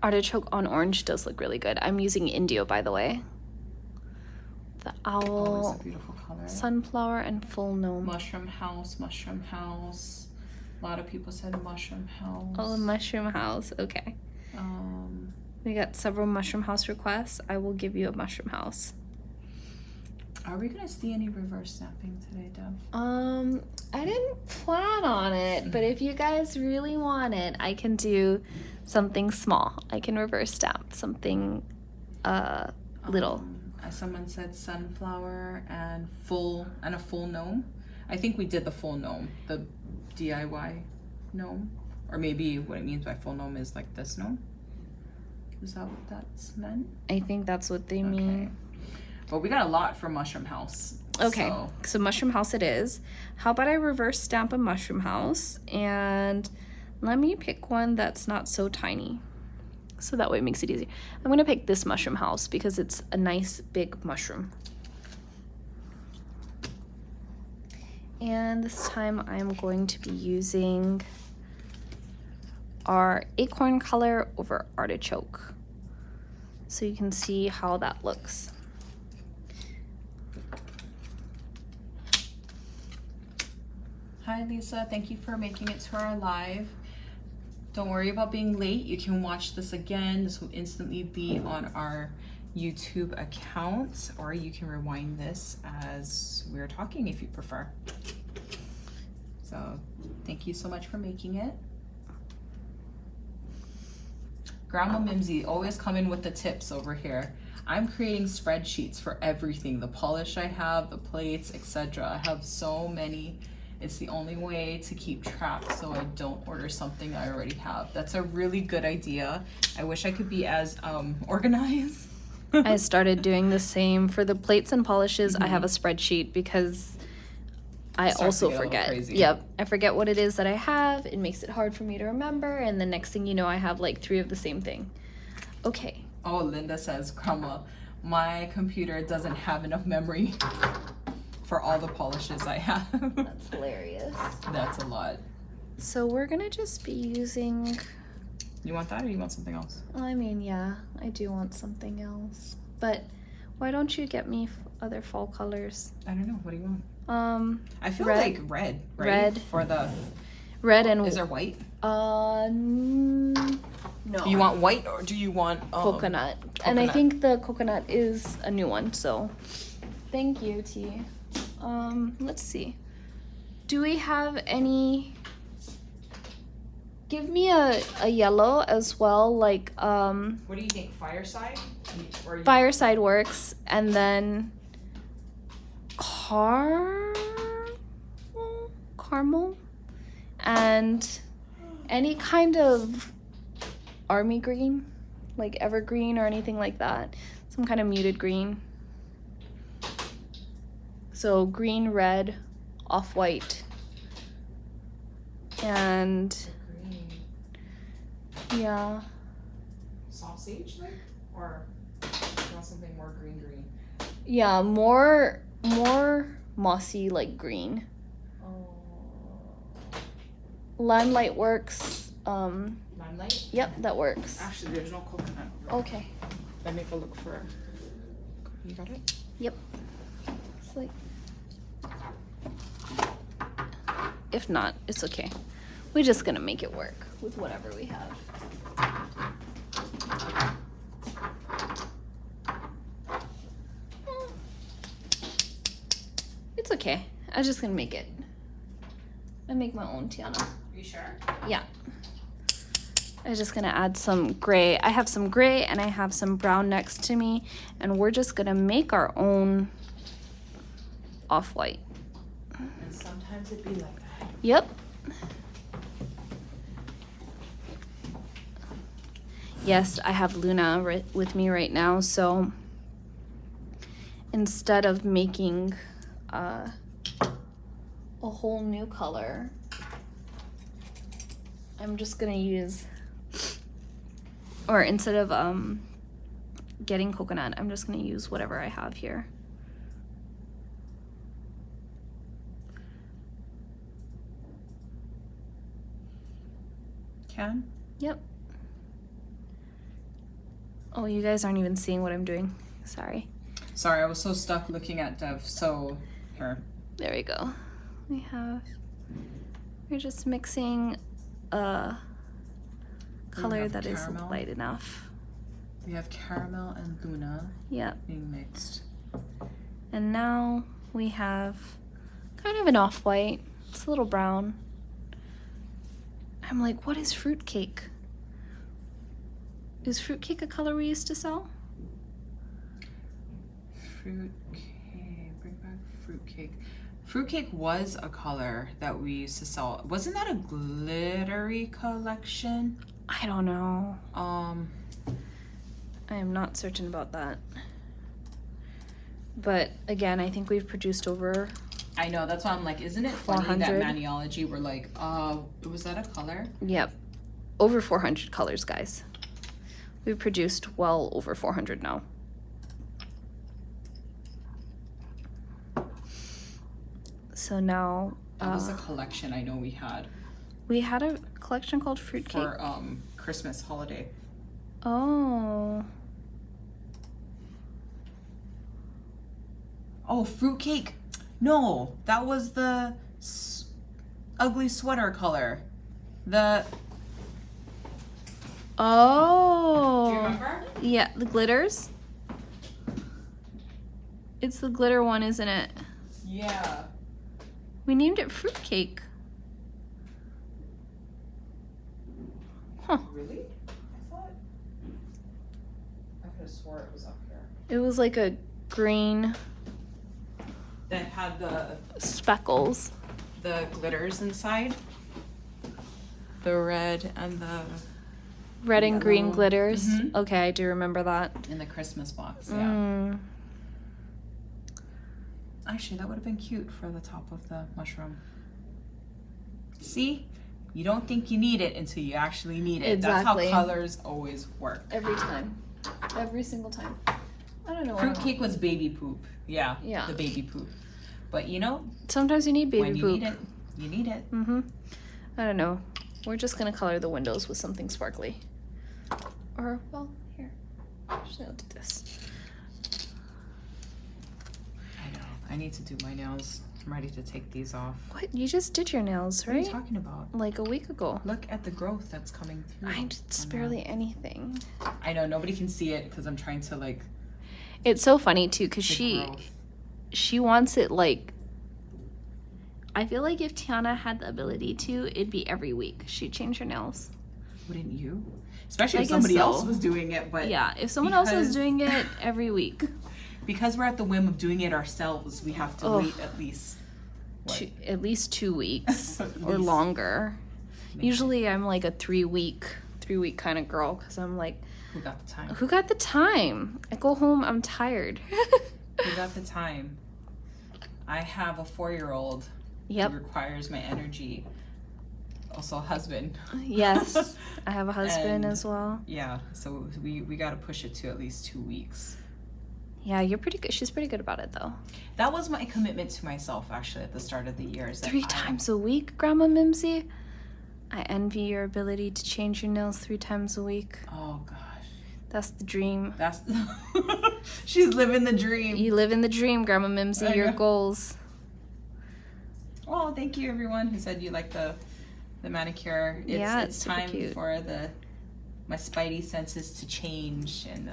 [SPEAKER 1] Artichoke on orange does look really good. I'm using Indio, by the way. The owl,
[SPEAKER 2] it's a beautiful color.
[SPEAKER 1] Sunflower, and full gnome.
[SPEAKER 2] Mushroom house, mushroom house. A lot of people said mushroom house.
[SPEAKER 1] Oh, mushroom house. Okay. We got several mushroom house requests. I will give you a mushroom house.
[SPEAKER 2] Are we gonna see any reverse snapping today, Dev?
[SPEAKER 1] I didn't plan on it, but if you guys really want it, I can do something small. I can reverse stamp something little.
[SPEAKER 2] Someone said sunflower and a full gnome. I think we did the full gnome, the DIY gnome, or maybe what it means by full gnome is like this gnome. Is that what that's meant?
[SPEAKER 1] I think that's what they mean.
[SPEAKER 2] But we got a lot for mushroom house.
[SPEAKER 1] Okay, so mushroom house it is. How about I reverse stamp a mushroom house, and let me pick one that's not so tiny, so that way it makes it easier. I'm gonna pick this mushroom house because it's a nice big mushroom. And this time I'm going to be using our acorn color over artichoke, so you can see how that looks.
[SPEAKER 2] Hi Lisa, thank you for making it to our live. Don't worry about being late. You can watch this again. This will instantly be on our YouTube account, or you can rewind this as we're talking if you prefer. So thank you so much for making it. Grandma Mimsy always coming with the tips over here. I'm creating spreadsheets for everything. The polish I have, the plates, etc. I have so many. It's the only way to keep track so I don't order something I already have. That's a really good idea. I wish I could be as organized.
[SPEAKER 1] I started doing the same for the plates and polishes. I have a spreadsheet because I also forget. Yep, I forget what it is that I have. It makes it hard for me to remember, and the next thing you know, I have like 3 of the same thing. Okay.
[SPEAKER 2] Oh, Linda says, Grandma, my computer doesn't have enough memory for all the polishes I have.
[SPEAKER 1] That's hilarious.
[SPEAKER 2] That's a lot.
[SPEAKER 1] So we're gonna just be using...
[SPEAKER 2] You want that or you want something else?
[SPEAKER 1] I mean, yeah, I do want something else. But why don't you get me other fall colors?
[SPEAKER 2] I don't know. What do you want? I feel like red, right?
[SPEAKER 1] Red.
[SPEAKER 2] For the...
[SPEAKER 1] Red and...
[SPEAKER 2] Is there white?
[SPEAKER 1] No.
[SPEAKER 2] Do you want white or do you want
[SPEAKER 1] coconut? And I think the coconut is a new one, so thank you, T. Let's see. Do we have any? Give me a yellow as well, like
[SPEAKER 2] What do you think? Fireside? Or
[SPEAKER 1] Fireside works, and then caramel, and any kind of army green, like evergreen or anything like that. Some kind of muted green. So green, red, off-white, and
[SPEAKER 2] green.
[SPEAKER 1] Yeah.
[SPEAKER 2] Sausage, like? Or you want something more green?
[SPEAKER 1] Yeah, more mossy, like green.
[SPEAKER 2] Oh.
[SPEAKER 1] Limelight works.
[SPEAKER 2] Limelight?
[SPEAKER 1] Yep, that works.
[SPEAKER 2] Actually, there's no coconut.
[SPEAKER 1] Okay.
[SPEAKER 2] Let me go look for... You got it?
[SPEAKER 1] Yep. It's like... If not, it's okay. We're just gonna make it work with whatever we have. It's okay. I'm just gonna make it. I make my own Tiana.
[SPEAKER 2] Are you sure?
[SPEAKER 1] Yeah. I'm just gonna add some gray. I have some gray and I have some brown next to me, and we're just gonna make our own off-white.
[SPEAKER 2] And sometimes it'd be like that.
[SPEAKER 1] Yep. Yes, I have Luna with me right now, so instead of making a whole new color, I'm just gonna use, or instead of getting coconut, I'm just gonna use whatever I have here.
[SPEAKER 2] Can?
[SPEAKER 1] Yep. Oh, you guys aren't even seeing what I'm doing. Sorry.
[SPEAKER 2] Sorry, I was so stuck looking at Dev. So, here.
[SPEAKER 1] There we go. We're just mixing a color that is light enough.
[SPEAKER 2] We have caramel and Luna being mixed.
[SPEAKER 1] And now we have kind of an off-white. It's a little brown. I'm like, what is fruitcake? Is fruitcake a color we used to sell?
[SPEAKER 2] Fruitcake. Bring back fruitcake. Fruitcake was a color that we used to sell. Wasn't that a glittery collection?
[SPEAKER 1] I don't know.
[SPEAKER 2] I
[SPEAKER 1] am not certain about that. But again, I think we've produced over...
[SPEAKER 2] I know, that's why I'm like, isn't it funny that Maniology were like, was that a color?
[SPEAKER 1] Yep. Over 400 colors, guys. We've produced well over 400 now. So now...
[SPEAKER 2] That was a collection I know we had.
[SPEAKER 1] We had a collection called Fruitcake.
[SPEAKER 2] For Christmas holiday.
[SPEAKER 1] Oh.
[SPEAKER 2] Oh, fruitcake. No, that was the ugly sweater color.
[SPEAKER 1] Oh.
[SPEAKER 2] Do you remember?
[SPEAKER 1] Yeah, the glitters. It's the glitter one, isn't it?
[SPEAKER 2] Yeah.
[SPEAKER 1] We named it Fruitcake. Huh.
[SPEAKER 2] Really? I thought... could have swore it was up here.
[SPEAKER 1] It was like a green
[SPEAKER 2] That had the glitters inside. The red and the
[SPEAKER 1] red and green
[SPEAKER 2] yellow.
[SPEAKER 1] glitters.
[SPEAKER 2] Mhm.
[SPEAKER 1] Okay, I do remember that.
[SPEAKER 2] In the Christmas box, yeah.
[SPEAKER 1] Mm.
[SPEAKER 2] Actually, that would have been cute for the top of the mushroom. See? You don't think you need it until you actually need it.
[SPEAKER 1] Exactly.
[SPEAKER 2] That's how colors always work.
[SPEAKER 1] Every time. Every single time. I don't know.
[SPEAKER 2] Fruitcake was baby poop. Yeah.
[SPEAKER 1] Yeah.
[SPEAKER 2] The baby poop. But you know,
[SPEAKER 1] Sometimes you need baby
[SPEAKER 2] when you
[SPEAKER 1] poop.
[SPEAKER 2] need it, you need it.
[SPEAKER 1] Mm-hmm. I don't know. We're just gonna color the windows with something sparkly. Or, well, here. Actually, I'll do this.
[SPEAKER 2] I know. I need to do my nails. I'm ready to take these off.
[SPEAKER 1] What? You just did your nails,
[SPEAKER 2] What are
[SPEAKER 1] right?
[SPEAKER 2] you talking about?
[SPEAKER 1] Like a week ago.
[SPEAKER 2] Look at the growth that's coming through.
[SPEAKER 1] It's
[SPEAKER 2] on
[SPEAKER 1] barely anything.
[SPEAKER 2] that. I know. Nobody can see it because I'm trying to like.
[SPEAKER 1] It's so funny too, because
[SPEAKER 2] the growth.
[SPEAKER 1] she wants it like. I feel like if Tiana had the ability to, it'd be every week. She'd change her nails.
[SPEAKER 2] Wouldn't you? Especially
[SPEAKER 1] I
[SPEAKER 2] if
[SPEAKER 1] guess
[SPEAKER 2] somebody
[SPEAKER 1] so.
[SPEAKER 2] else was doing it, but
[SPEAKER 1] Yeah, if someone else was
[SPEAKER 2] because-
[SPEAKER 1] doing it every week.
[SPEAKER 2] because we're at the whim of doing it ourselves, we have to
[SPEAKER 1] Ugh.
[SPEAKER 2] wait at least
[SPEAKER 1] At least 2 weeks
[SPEAKER 2] At
[SPEAKER 1] or
[SPEAKER 2] least.
[SPEAKER 1] longer.
[SPEAKER 2] Maybe.
[SPEAKER 1] Usually I'm like a 3-week kind of girl because I'm like,
[SPEAKER 2] Who got the time?
[SPEAKER 1] who got the time? I go home, I'm tired.
[SPEAKER 2] Who got the time? I have a 4-year-old
[SPEAKER 1] Yep.
[SPEAKER 2] who requires my energy. Also a husband.
[SPEAKER 1] Yes, I have a husband
[SPEAKER 2] And-
[SPEAKER 1] as well.
[SPEAKER 2] Yeah, so we got to push it to at least 2 weeks.
[SPEAKER 1] Yeah, you're pretty good. She's pretty good about it though.
[SPEAKER 2] That was my commitment to myself actually at the start of the year. Is that
[SPEAKER 1] 3
[SPEAKER 2] I-
[SPEAKER 1] times a week, Grandma Mimsy? I envy your ability to change your nails 3 times a week.
[SPEAKER 2] Oh gosh.
[SPEAKER 1] That's the dream.
[SPEAKER 2] That's she's living the dream.
[SPEAKER 1] You live in the dream, Grandma Mimsy,
[SPEAKER 2] I
[SPEAKER 1] your
[SPEAKER 2] know.
[SPEAKER 1] goals.
[SPEAKER 2] Oh, thank you everyone who said you like the manicure. It's
[SPEAKER 1] super
[SPEAKER 2] time
[SPEAKER 1] cute.
[SPEAKER 2] for my spidey senses to change and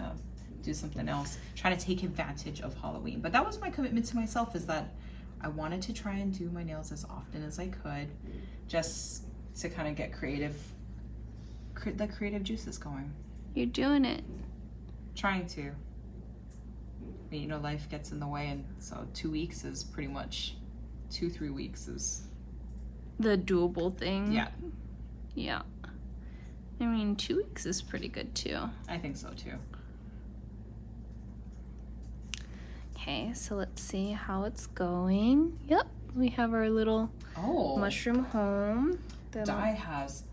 [SPEAKER 2] do something else. Trying to take advantage of Halloween. But that was my commitment to myself, is that I wanted to try and do my nails as often as I could, just to kind of get the creative juices going.
[SPEAKER 1] You're doing it.
[SPEAKER 2] Trying to. But, you know, life gets in the way, and so 2 weeks is pretty much 2-3 weeks is
[SPEAKER 1] The doable thing.
[SPEAKER 2] yeah.
[SPEAKER 1] Yeah. I mean, 2 weeks is pretty good too.
[SPEAKER 2] I think so too.
[SPEAKER 1] Okay, so let's see how it's going. Yep, we have our little
[SPEAKER 2] Oh,
[SPEAKER 1] mushroom home.
[SPEAKER 2] Di has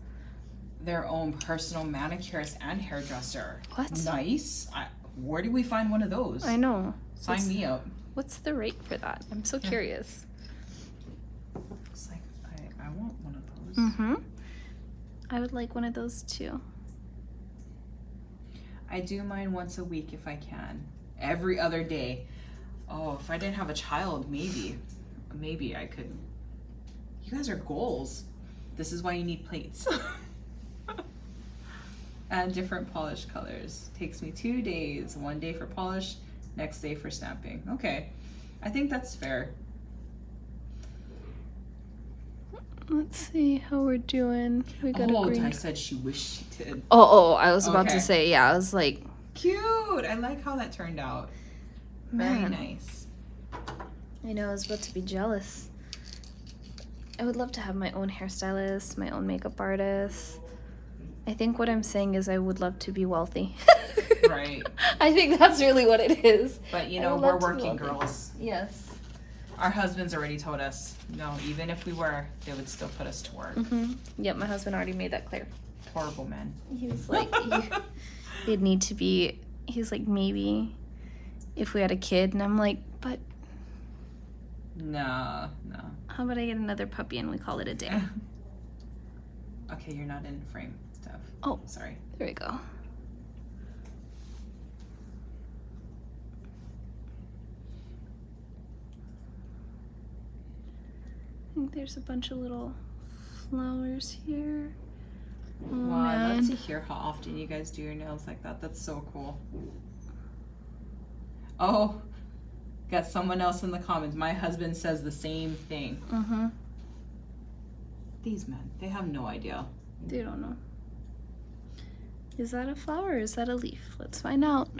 [SPEAKER 2] their own personal manicurist and hairdresser.
[SPEAKER 1] What?
[SPEAKER 2] Nice. Where do we find one of those?
[SPEAKER 1] I know.
[SPEAKER 2] Sign me up.
[SPEAKER 1] What's the rate for that? I'm so curious.
[SPEAKER 2] It's like I want one of those.
[SPEAKER 1] Mm-hmm. I would like one of those too.
[SPEAKER 2] I do mine once a week if I can. Every other day. Oh, if I didn't have a child, maybe I could. You guys are goals. This is why you need plates. And different polish colors. Takes me 2 days. 1 day for polish, next day for stamping. Okay, I think that's fair.
[SPEAKER 1] Let's see how we're doing. We got a green.
[SPEAKER 2] I said she wished she did.
[SPEAKER 1] Oh, I was about
[SPEAKER 2] Okay.
[SPEAKER 1] to say, yeah, I was like,
[SPEAKER 2] Cute. I like how that turned out. Very
[SPEAKER 1] man.
[SPEAKER 2] nice.
[SPEAKER 1] I know, I was about to be jealous. I would love to have my own hairstylist, my own makeup artist. I think what I'm saying is I would love to be wealthy.
[SPEAKER 2] Right.
[SPEAKER 1] I think that's really what it is.
[SPEAKER 2] But you
[SPEAKER 1] I
[SPEAKER 2] know,
[SPEAKER 1] would
[SPEAKER 2] we're
[SPEAKER 1] love to be
[SPEAKER 2] working
[SPEAKER 1] wealthy.
[SPEAKER 2] girls.
[SPEAKER 1] Yes.
[SPEAKER 2] Our husbands already told us, no, even if we were, they would still put us to work.
[SPEAKER 1] Mm-hmm. Yep, my husband already made that clear.
[SPEAKER 2] Horrible men.
[SPEAKER 1] He was like, it'd need to be, he's like, maybe if we had a kid. And I'm like, but
[SPEAKER 2] No.
[SPEAKER 1] how about I get another puppy and we call it a day?
[SPEAKER 2] Okay, you're not in frame, Steph.
[SPEAKER 1] Oh.
[SPEAKER 2] Sorry.
[SPEAKER 1] There we go. I think there's a bunch of little flowers here. Oh,
[SPEAKER 2] Wow, I'd love to
[SPEAKER 1] man.
[SPEAKER 2] hear how often you guys do your nails like that. That's so cool. Oh, got someone else in the comments. My husband says the same thing.
[SPEAKER 1] Mm-hmm.
[SPEAKER 2] These men, they have no idea.
[SPEAKER 1] They don't know. Is that a flower or is that a leaf? Let's find out.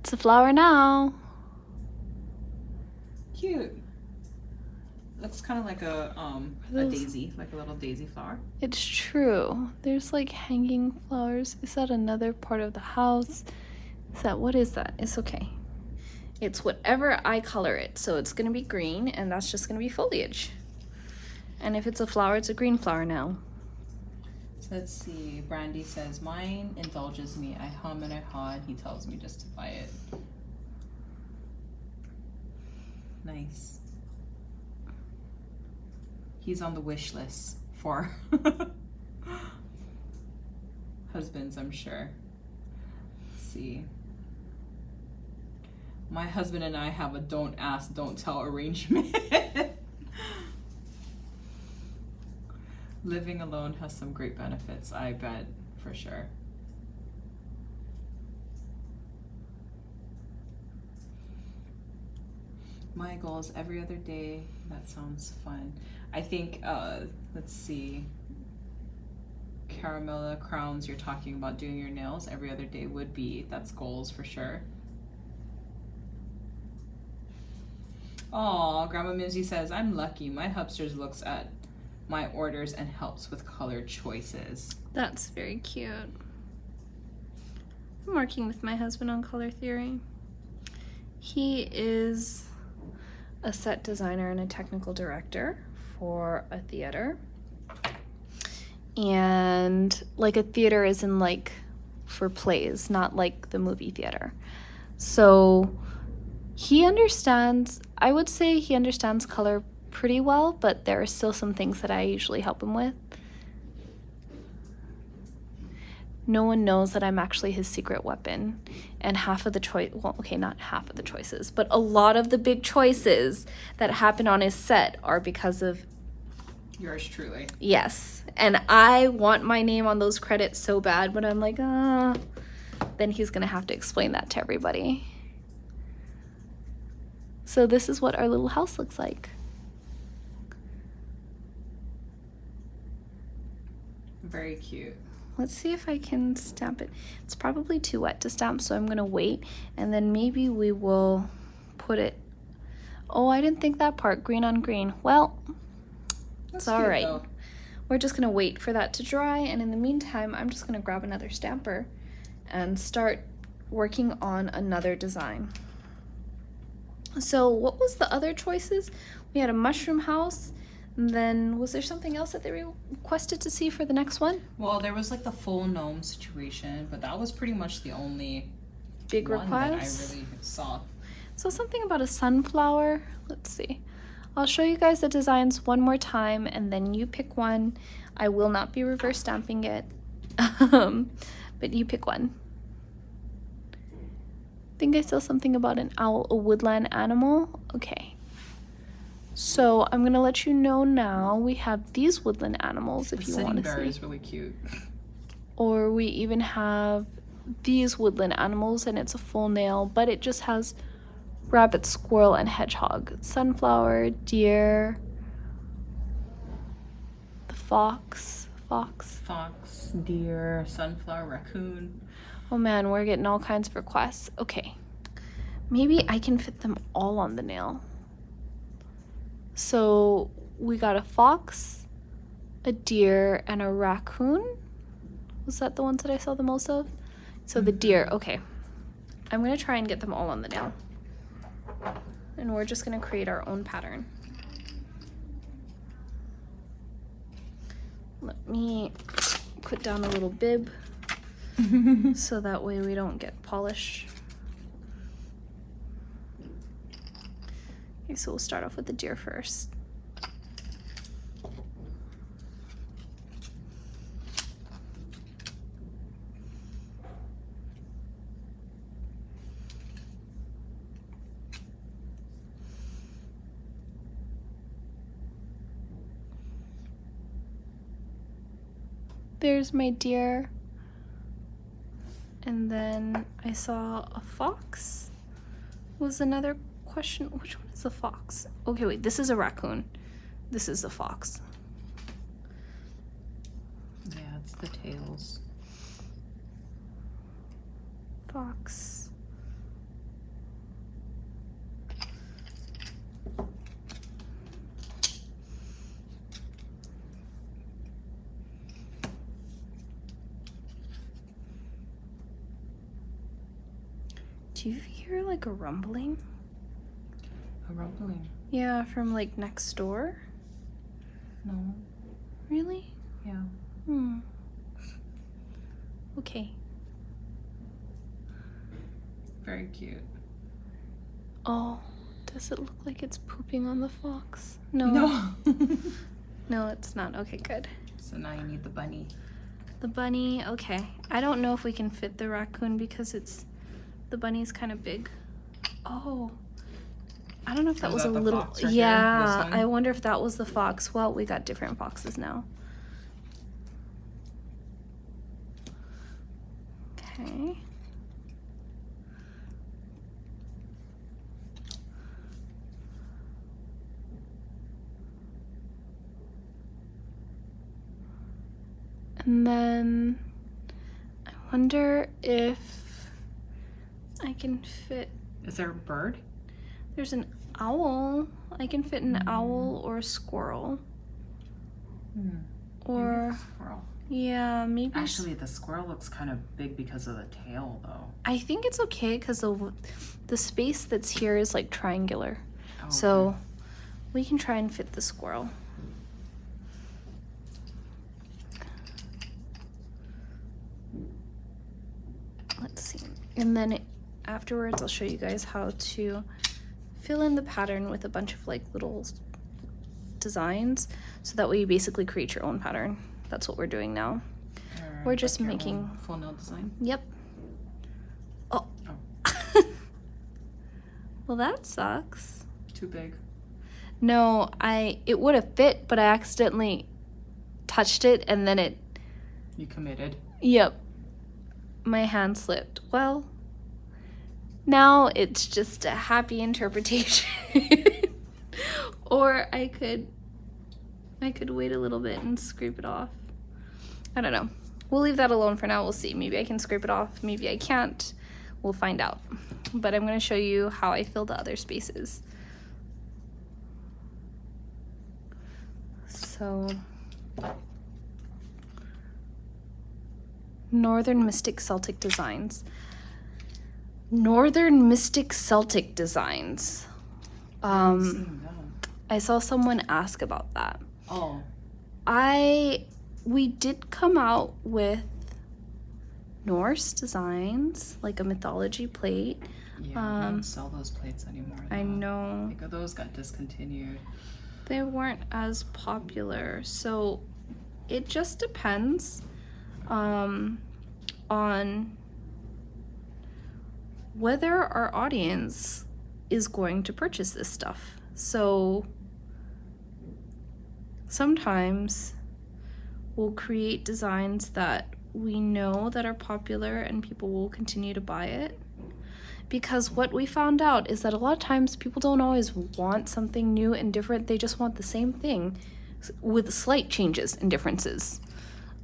[SPEAKER 1] It's a flower now.
[SPEAKER 2] Cute. Looks kind of like a daisy, like a little daisy flower.
[SPEAKER 1] It's true. There's like hanging flowers. Is that another part of the house? What is that? It's okay. It's whatever I color it. So it's gonna be green and that's just gonna be foliage. And if it's a flower, it's a green flower now.
[SPEAKER 2] So let's see. Brandy says, mine indulges me. I hum and I haw and he tells me just to buy it. Nice. He's on the wish list for husbands, I'm sure. Let's see. My husband and I have a don't ask, don't tell arrangement. Living alone has some great benefits, I bet, for sure. My goal is every other day. That sounds fun. I think, let's see, Caramella Crowns, you're talking about doing your nails every other day would be, that's goals for sure. Aw, Grandma Mimsy says, I'm lucky. My hubsters looks at my orders and helps with color choices.
[SPEAKER 1] That's very cute. I'm working with my husband on color theory. He is a set designer and a technical director for a theater. And like a theater is in like for plays, not like the movie theater. So he understands, I would say he understands color pretty well, but there are still some things that I usually help him with. No one knows that I'm actually his secret weapon. And half of the choice, well, okay, not half of the choices, but a lot of the big choices that happen on his set are because of
[SPEAKER 2] yours truly.
[SPEAKER 1] Yes. And I want my name on those credits so bad, but I'm like, then he's gonna have to explain that to everybody. So this is what our little house looks like.
[SPEAKER 2] Very cute.
[SPEAKER 1] Let's see if I can stamp it. It's probably too wet to stamp, so I'm gonna wait, and then maybe we will put it. Oh, I didn't think that part, green on green. Well, it's all right. Though. We're just gonna wait for that to dry, and in the meantime, I'm just gonna grab another stamper and start working on another design. So what was the other choices? We had a mushroom house. And then, was there something else that they requested to see for the next one?
[SPEAKER 2] Well, there was like the full gnome situation, but that was pretty much the only
[SPEAKER 1] big
[SPEAKER 2] one
[SPEAKER 1] request
[SPEAKER 2] that I really saw.
[SPEAKER 1] So something about a sunflower. Let's see. I'll show you guys the designs one more time, and then you pick one. I will not be reverse stamping it, but you pick one. I think I saw something about an owl, a woodland animal. Okay. So I'm gonna let you know now. We have these woodland animals if you want to see. The
[SPEAKER 2] bear is really cute.
[SPEAKER 1] Or we even have these woodland animals, and it's a full nail, but it just has rabbit, squirrel, and hedgehog. Sunflower, deer, the fox,
[SPEAKER 2] deer, sunflower, raccoon.
[SPEAKER 1] Oh man, we're getting all kinds of requests. Okay, maybe I can fit them all on the nail. So we got a fox, a deer, and a raccoon. Was that the ones that I saw the most of? So the deer, okay. I'm gonna try and get them all on the nail. And we're just gonna create our own pattern. Let me put down a little bib so that way we don't get polish. Okay, so we'll start off with the deer first. There's my deer. And then I saw a fox. Was another question. Which one is the fox? Okay, wait, this is a raccoon. This is the fox.
[SPEAKER 2] Yeah, it's the tails.
[SPEAKER 1] fox. Do you hear like a rumbling?
[SPEAKER 2] A rumbling?
[SPEAKER 1] Yeah, from like next door?
[SPEAKER 2] No.
[SPEAKER 1] Really?
[SPEAKER 2] Yeah.
[SPEAKER 1] Okay.
[SPEAKER 2] Very cute.
[SPEAKER 1] Oh, does it look like it's pooping on the fox? No.
[SPEAKER 2] No.
[SPEAKER 1] No, it's not. Okay, good.
[SPEAKER 2] So now you need the bunny.
[SPEAKER 1] The bunny, okay. I don't know if we can fit the raccoon because the bunny's kind of big. Oh, I don't know if that was
[SPEAKER 2] that
[SPEAKER 1] a
[SPEAKER 2] the
[SPEAKER 1] little,
[SPEAKER 2] fox right
[SPEAKER 1] yeah,
[SPEAKER 2] there? This one?
[SPEAKER 1] I wonder if that was the fox. Well, we got different foxes now. Okay. And then I wonder if I can fit.
[SPEAKER 2] Is there a bird?
[SPEAKER 1] There's an owl. I can fit an owl or a squirrel. Or
[SPEAKER 2] Maybe the squirrel.
[SPEAKER 1] yeah, maybe.
[SPEAKER 2] Actually, the squirrel looks kind of big because of the tail, though.
[SPEAKER 1] I think it's okay because the space that's here is like triangular.
[SPEAKER 2] Oh,
[SPEAKER 1] So
[SPEAKER 2] okay.
[SPEAKER 1] we can try and fit the squirrel. Let's see. And then afterwards, I'll show you guys how to fill in the pattern with a bunch of like little designs. So that way you basically create your own pattern. That's what we're doing now. We're just
[SPEAKER 2] Like your
[SPEAKER 1] making
[SPEAKER 2] own full nail design.
[SPEAKER 1] Yep. Oh. Well, that sucks.
[SPEAKER 2] Too big.
[SPEAKER 1] No, it would have fit, but I accidentally touched it and then it.
[SPEAKER 2] You committed.
[SPEAKER 1] Yep. My hand slipped. Well, now it's just a happy interpretation. Or I could wait a little bit and scrape it off. I don't know. We'll leave that alone for now. We'll see. Maybe I can scrape it off. Maybe I can't. We'll find out. But I'm going to show you how I fill the other spaces. So, Northern Mystic Celtic Designs. Northern Mystic Celtic Designs. I saw someone ask about that.
[SPEAKER 2] Oh.
[SPEAKER 1] We did come out with Norse designs, like a mythology plate.
[SPEAKER 2] Yeah, they don't sell those plates anymore, though.
[SPEAKER 1] I know.
[SPEAKER 2] Like, those got discontinued.
[SPEAKER 1] They weren't as popular, so it just depends on whether our audience is going to purchase this stuff. So sometimes we'll create designs that we know that are popular and people will continue to buy it. Because what we found out is that a lot of times people don't always want something new and different. They just want the same thing with slight changes and differences.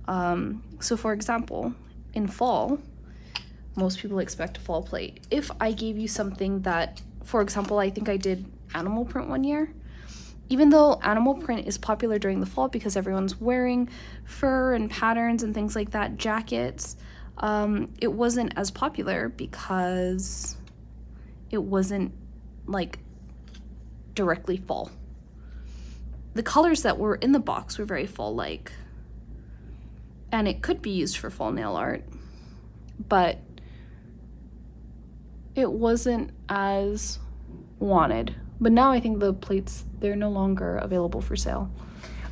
[SPEAKER 1] So for example, in fall, most people expect a fall plate. If I gave you something that, for example, I think I did animal print one year. Even though animal print is popular during the fall because everyone's wearing fur and patterns and things like that, jackets, it wasn't as popular because it wasn't like directly fall. The colors that were in the box were very fall-like, and it could be used for fall nail art, but it wasn't as wanted. But now I think the plates, they're no longer available for sale.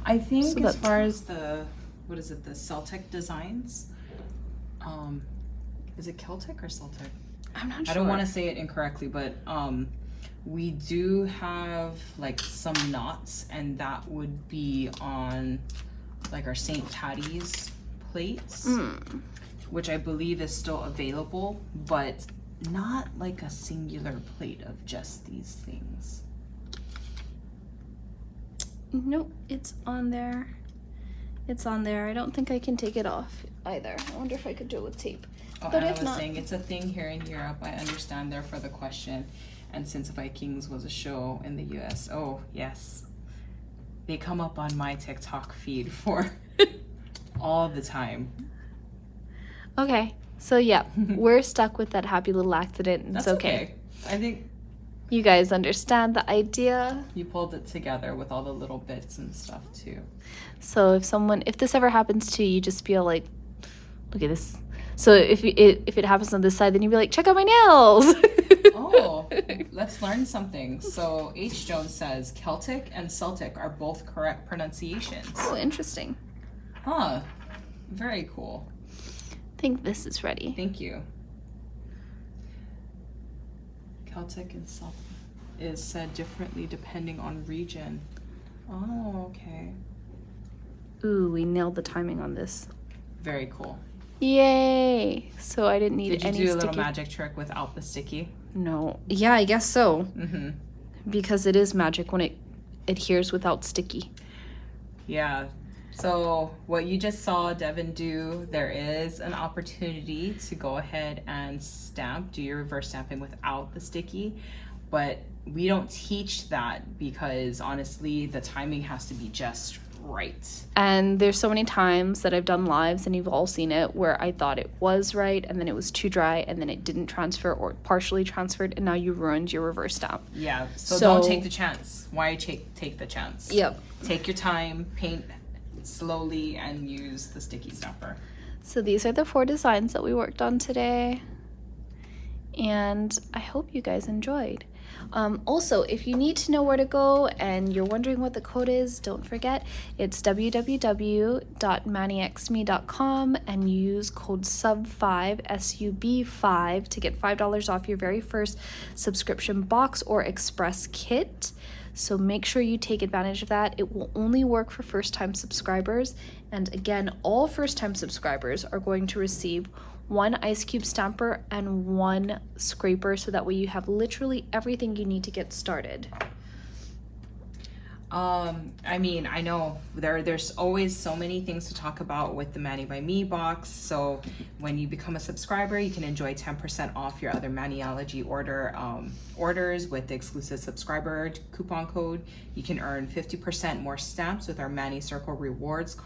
[SPEAKER 2] I think
[SPEAKER 1] So
[SPEAKER 2] as far as the Celtic designs, is it Celtic or Celtic?
[SPEAKER 1] I'm not sure.
[SPEAKER 2] I don't want to say it incorrectly, but we do have like some knots, and that would be on like our St. Patty's plates, which I believe is still available, but not like a singular plate of just these things.
[SPEAKER 1] Nope, it's on there. It's on there. I don't think I can take it off either. I wonder if I could do it with tape.
[SPEAKER 2] Oh,
[SPEAKER 1] But
[SPEAKER 2] Anna
[SPEAKER 1] if
[SPEAKER 2] was
[SPEAKER 1] not,
[SPEAKER 2] saying it's a thing here in Europe. I understand there for the question. And since Vikings was a show in the US, oh yes, they come up on my TikTok feed for all the time.
[SPEAKER 1] okay. So yeah, we're stuck with that happy little accident. And
[SPEAKER 2] That's
[SPEAKER 1] it's okay.
[SPEAKER 2] I think
[SPEAKER 1] You guys understand the idea.
[SPEAKER 2] you pulled it together with all the little bits and stuff too.
[SPEAKER 1] So if this ever happens to you, you just feel like, look at this. So if it happens on this side, then you'd be like, check out my nails.
[SPEAKER 2] Oh, let's learn something. So H. Jones says Celtic and Celtic are both correct pronunciations.
[SPEAKER 1] Oh, interesting.
[SPEAKER 2] Huh. Very cool.
[SPEAKER 1] I think this is ready.
[SPEAKER 2] Thank you. Celtic and Celtic is said differently depending on region. Oh, okay.
[SPEAKER 1] Ooh, we nailed the timing on this.
[SPEAKER 2] Very cool.
[SPEAKER 1] Yay! So I didn't need
[SPEAKER 2] Did you
[SPEAKER 1] any
[SPEAKER 2] do a
[SPEAKER 1] sticky.
[SPEAKER 2] little magic trick without the sticky?
[SPEAKER 1] No. Yeah, I guess so.
[SPEAKER 2] Mm-hmm.
[SPEAKER 1] Because it is magic when it adheres without sticky.
[SPEAKER 2] Yeah. So what you just saw Devon do, there is an opportunity to go ahead and do your reverse stamping without the sticky, but we don't teach that because honestly the timing has to be just right.
[SPEAKER 1] And there's so many times that I've done lives, and you've all seen it, where I thought it was right and then it was too dry and then it didn't transfer or partially transferred, and now you ruined your reverse stamp.
[SPEAKER 2] Yeah, so don't take the chance. Why take the chance?
[SPEAKER 1] Yep.
[SPEAKER 2] Take your time, paint slowly, and use the sticky stamper.
[SPEAKER 1] So these are the 4 designs that we worked on today, and I hope you guys enjoyed. Also, if you need to know where to go and you're wondering what the code is, don't forget it's www.manixme.com and use code SUB5 SUB5 to get $5 off your very first subscription box or express kit. So make sure you take advantage of that. It will only work for first-time subscribers. And again, all first-time subscribers are going to receive 1 ice cube stamper and 1 scraper, so that way you have literally everything you need to get started.
[SPEAKER 2] I mean, I know there's always so many things to talk about with the Mani by Me box. So when you become a subscriber, you can enjoy 10% off your other Maniology orders with the exclusive subscriber coupon code. You can earn 50% more stamps with our Mani Circle rewards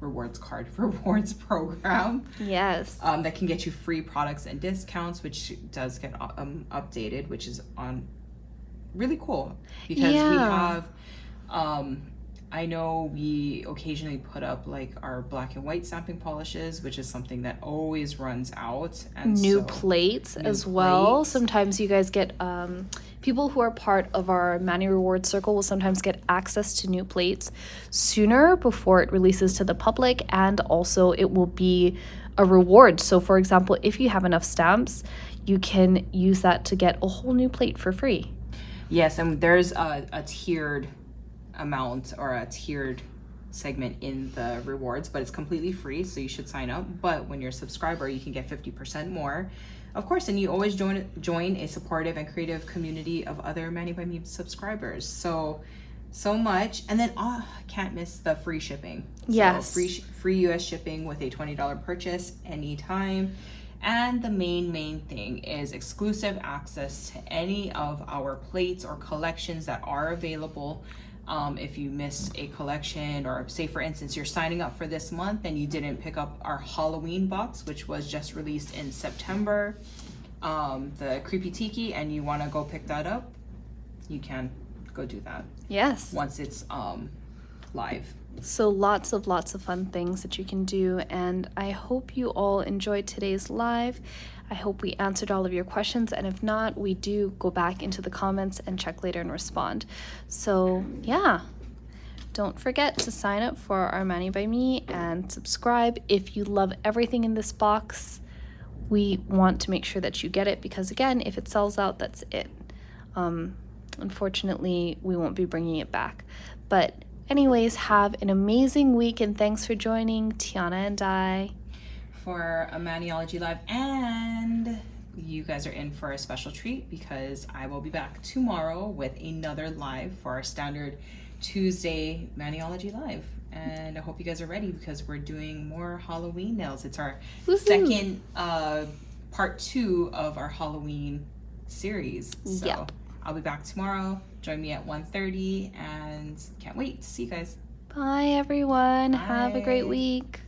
[SPEAKER 2] rewards program.
[SPEAKER 1] Yes.
[SPEAKER 2] That can get you free products and discounts, which does get updated, which is on really cool because we have I know we occasionally put up like our black and white stamping polishes, which is something that always runs out, and
[SPEAKER 1] new plates as well.
[SPEAKER 2] plates.
[SPEAKER 1] Sometimes you guys get people who are part of our Mani Rewards Circle will sometimes get access to new plates sooner before it releases to the public, and also it will be a reward. So for example, if you have enough stamps, you can use that to get a whole new plate for free.
[SPEAKER 2] Yes, and there's a tiered amount or a tiered segment in the rewards, but it's completely free, so you should sign up. But when you're a subscriber, you can get 50% more, of course, and you always join a supportive and creative community of other Mani by Me subscribers. So much. And then can't miss the free shipping.
[SPEAKER 1] Yes.
[SPEAKER 2] So free US shipping with a $20 purchase anytime. And the main thing is exclusive access to any of our plates or collections that are available. If you missed a collection, or say for instance you're signing up for this month and you didn't pick up our Halloween box, which was just released in September, the Creepy Tiki, and you want to go pick that up, you can go do that.
[SPEAKER 1] Yes.
[SPEAKER 2] Once it's live.
[SPEAKER 1] So lots of fun things that you can do, and I hope you all enjoyed today's live. I hope we answered all of your questions, and if not, we do go back into the comments and check later and respond. So yeah, don't forget to sign up for our Mani by Me and subscribe. If you love everything in this box, we want to make sure that you get it, because again, if it sells out, that's it. Unfortunately, we won't be bringing it back. But anyways, have an amazing week, and thanks for joining Tiana and I
[SPEAKER 2] for a Maniology Live, and you guys are in for a special treat because I will be back tomorrow with another live for our standard Tuesday Maniology Live. And I hope you guys are ready because we're doing more Halloween nails. It's our second part 2 of our Halloween series. So
[SPEAKER 1] Yep.
[SPEAKER 2] I'll be back tomorrow. Join me at 1:30 and can't wait to see you guys.
[SPEAKER 1] Bye, everyone. Have a great
[SPEAKER 2] Bye.
[SPEAKER 1] week.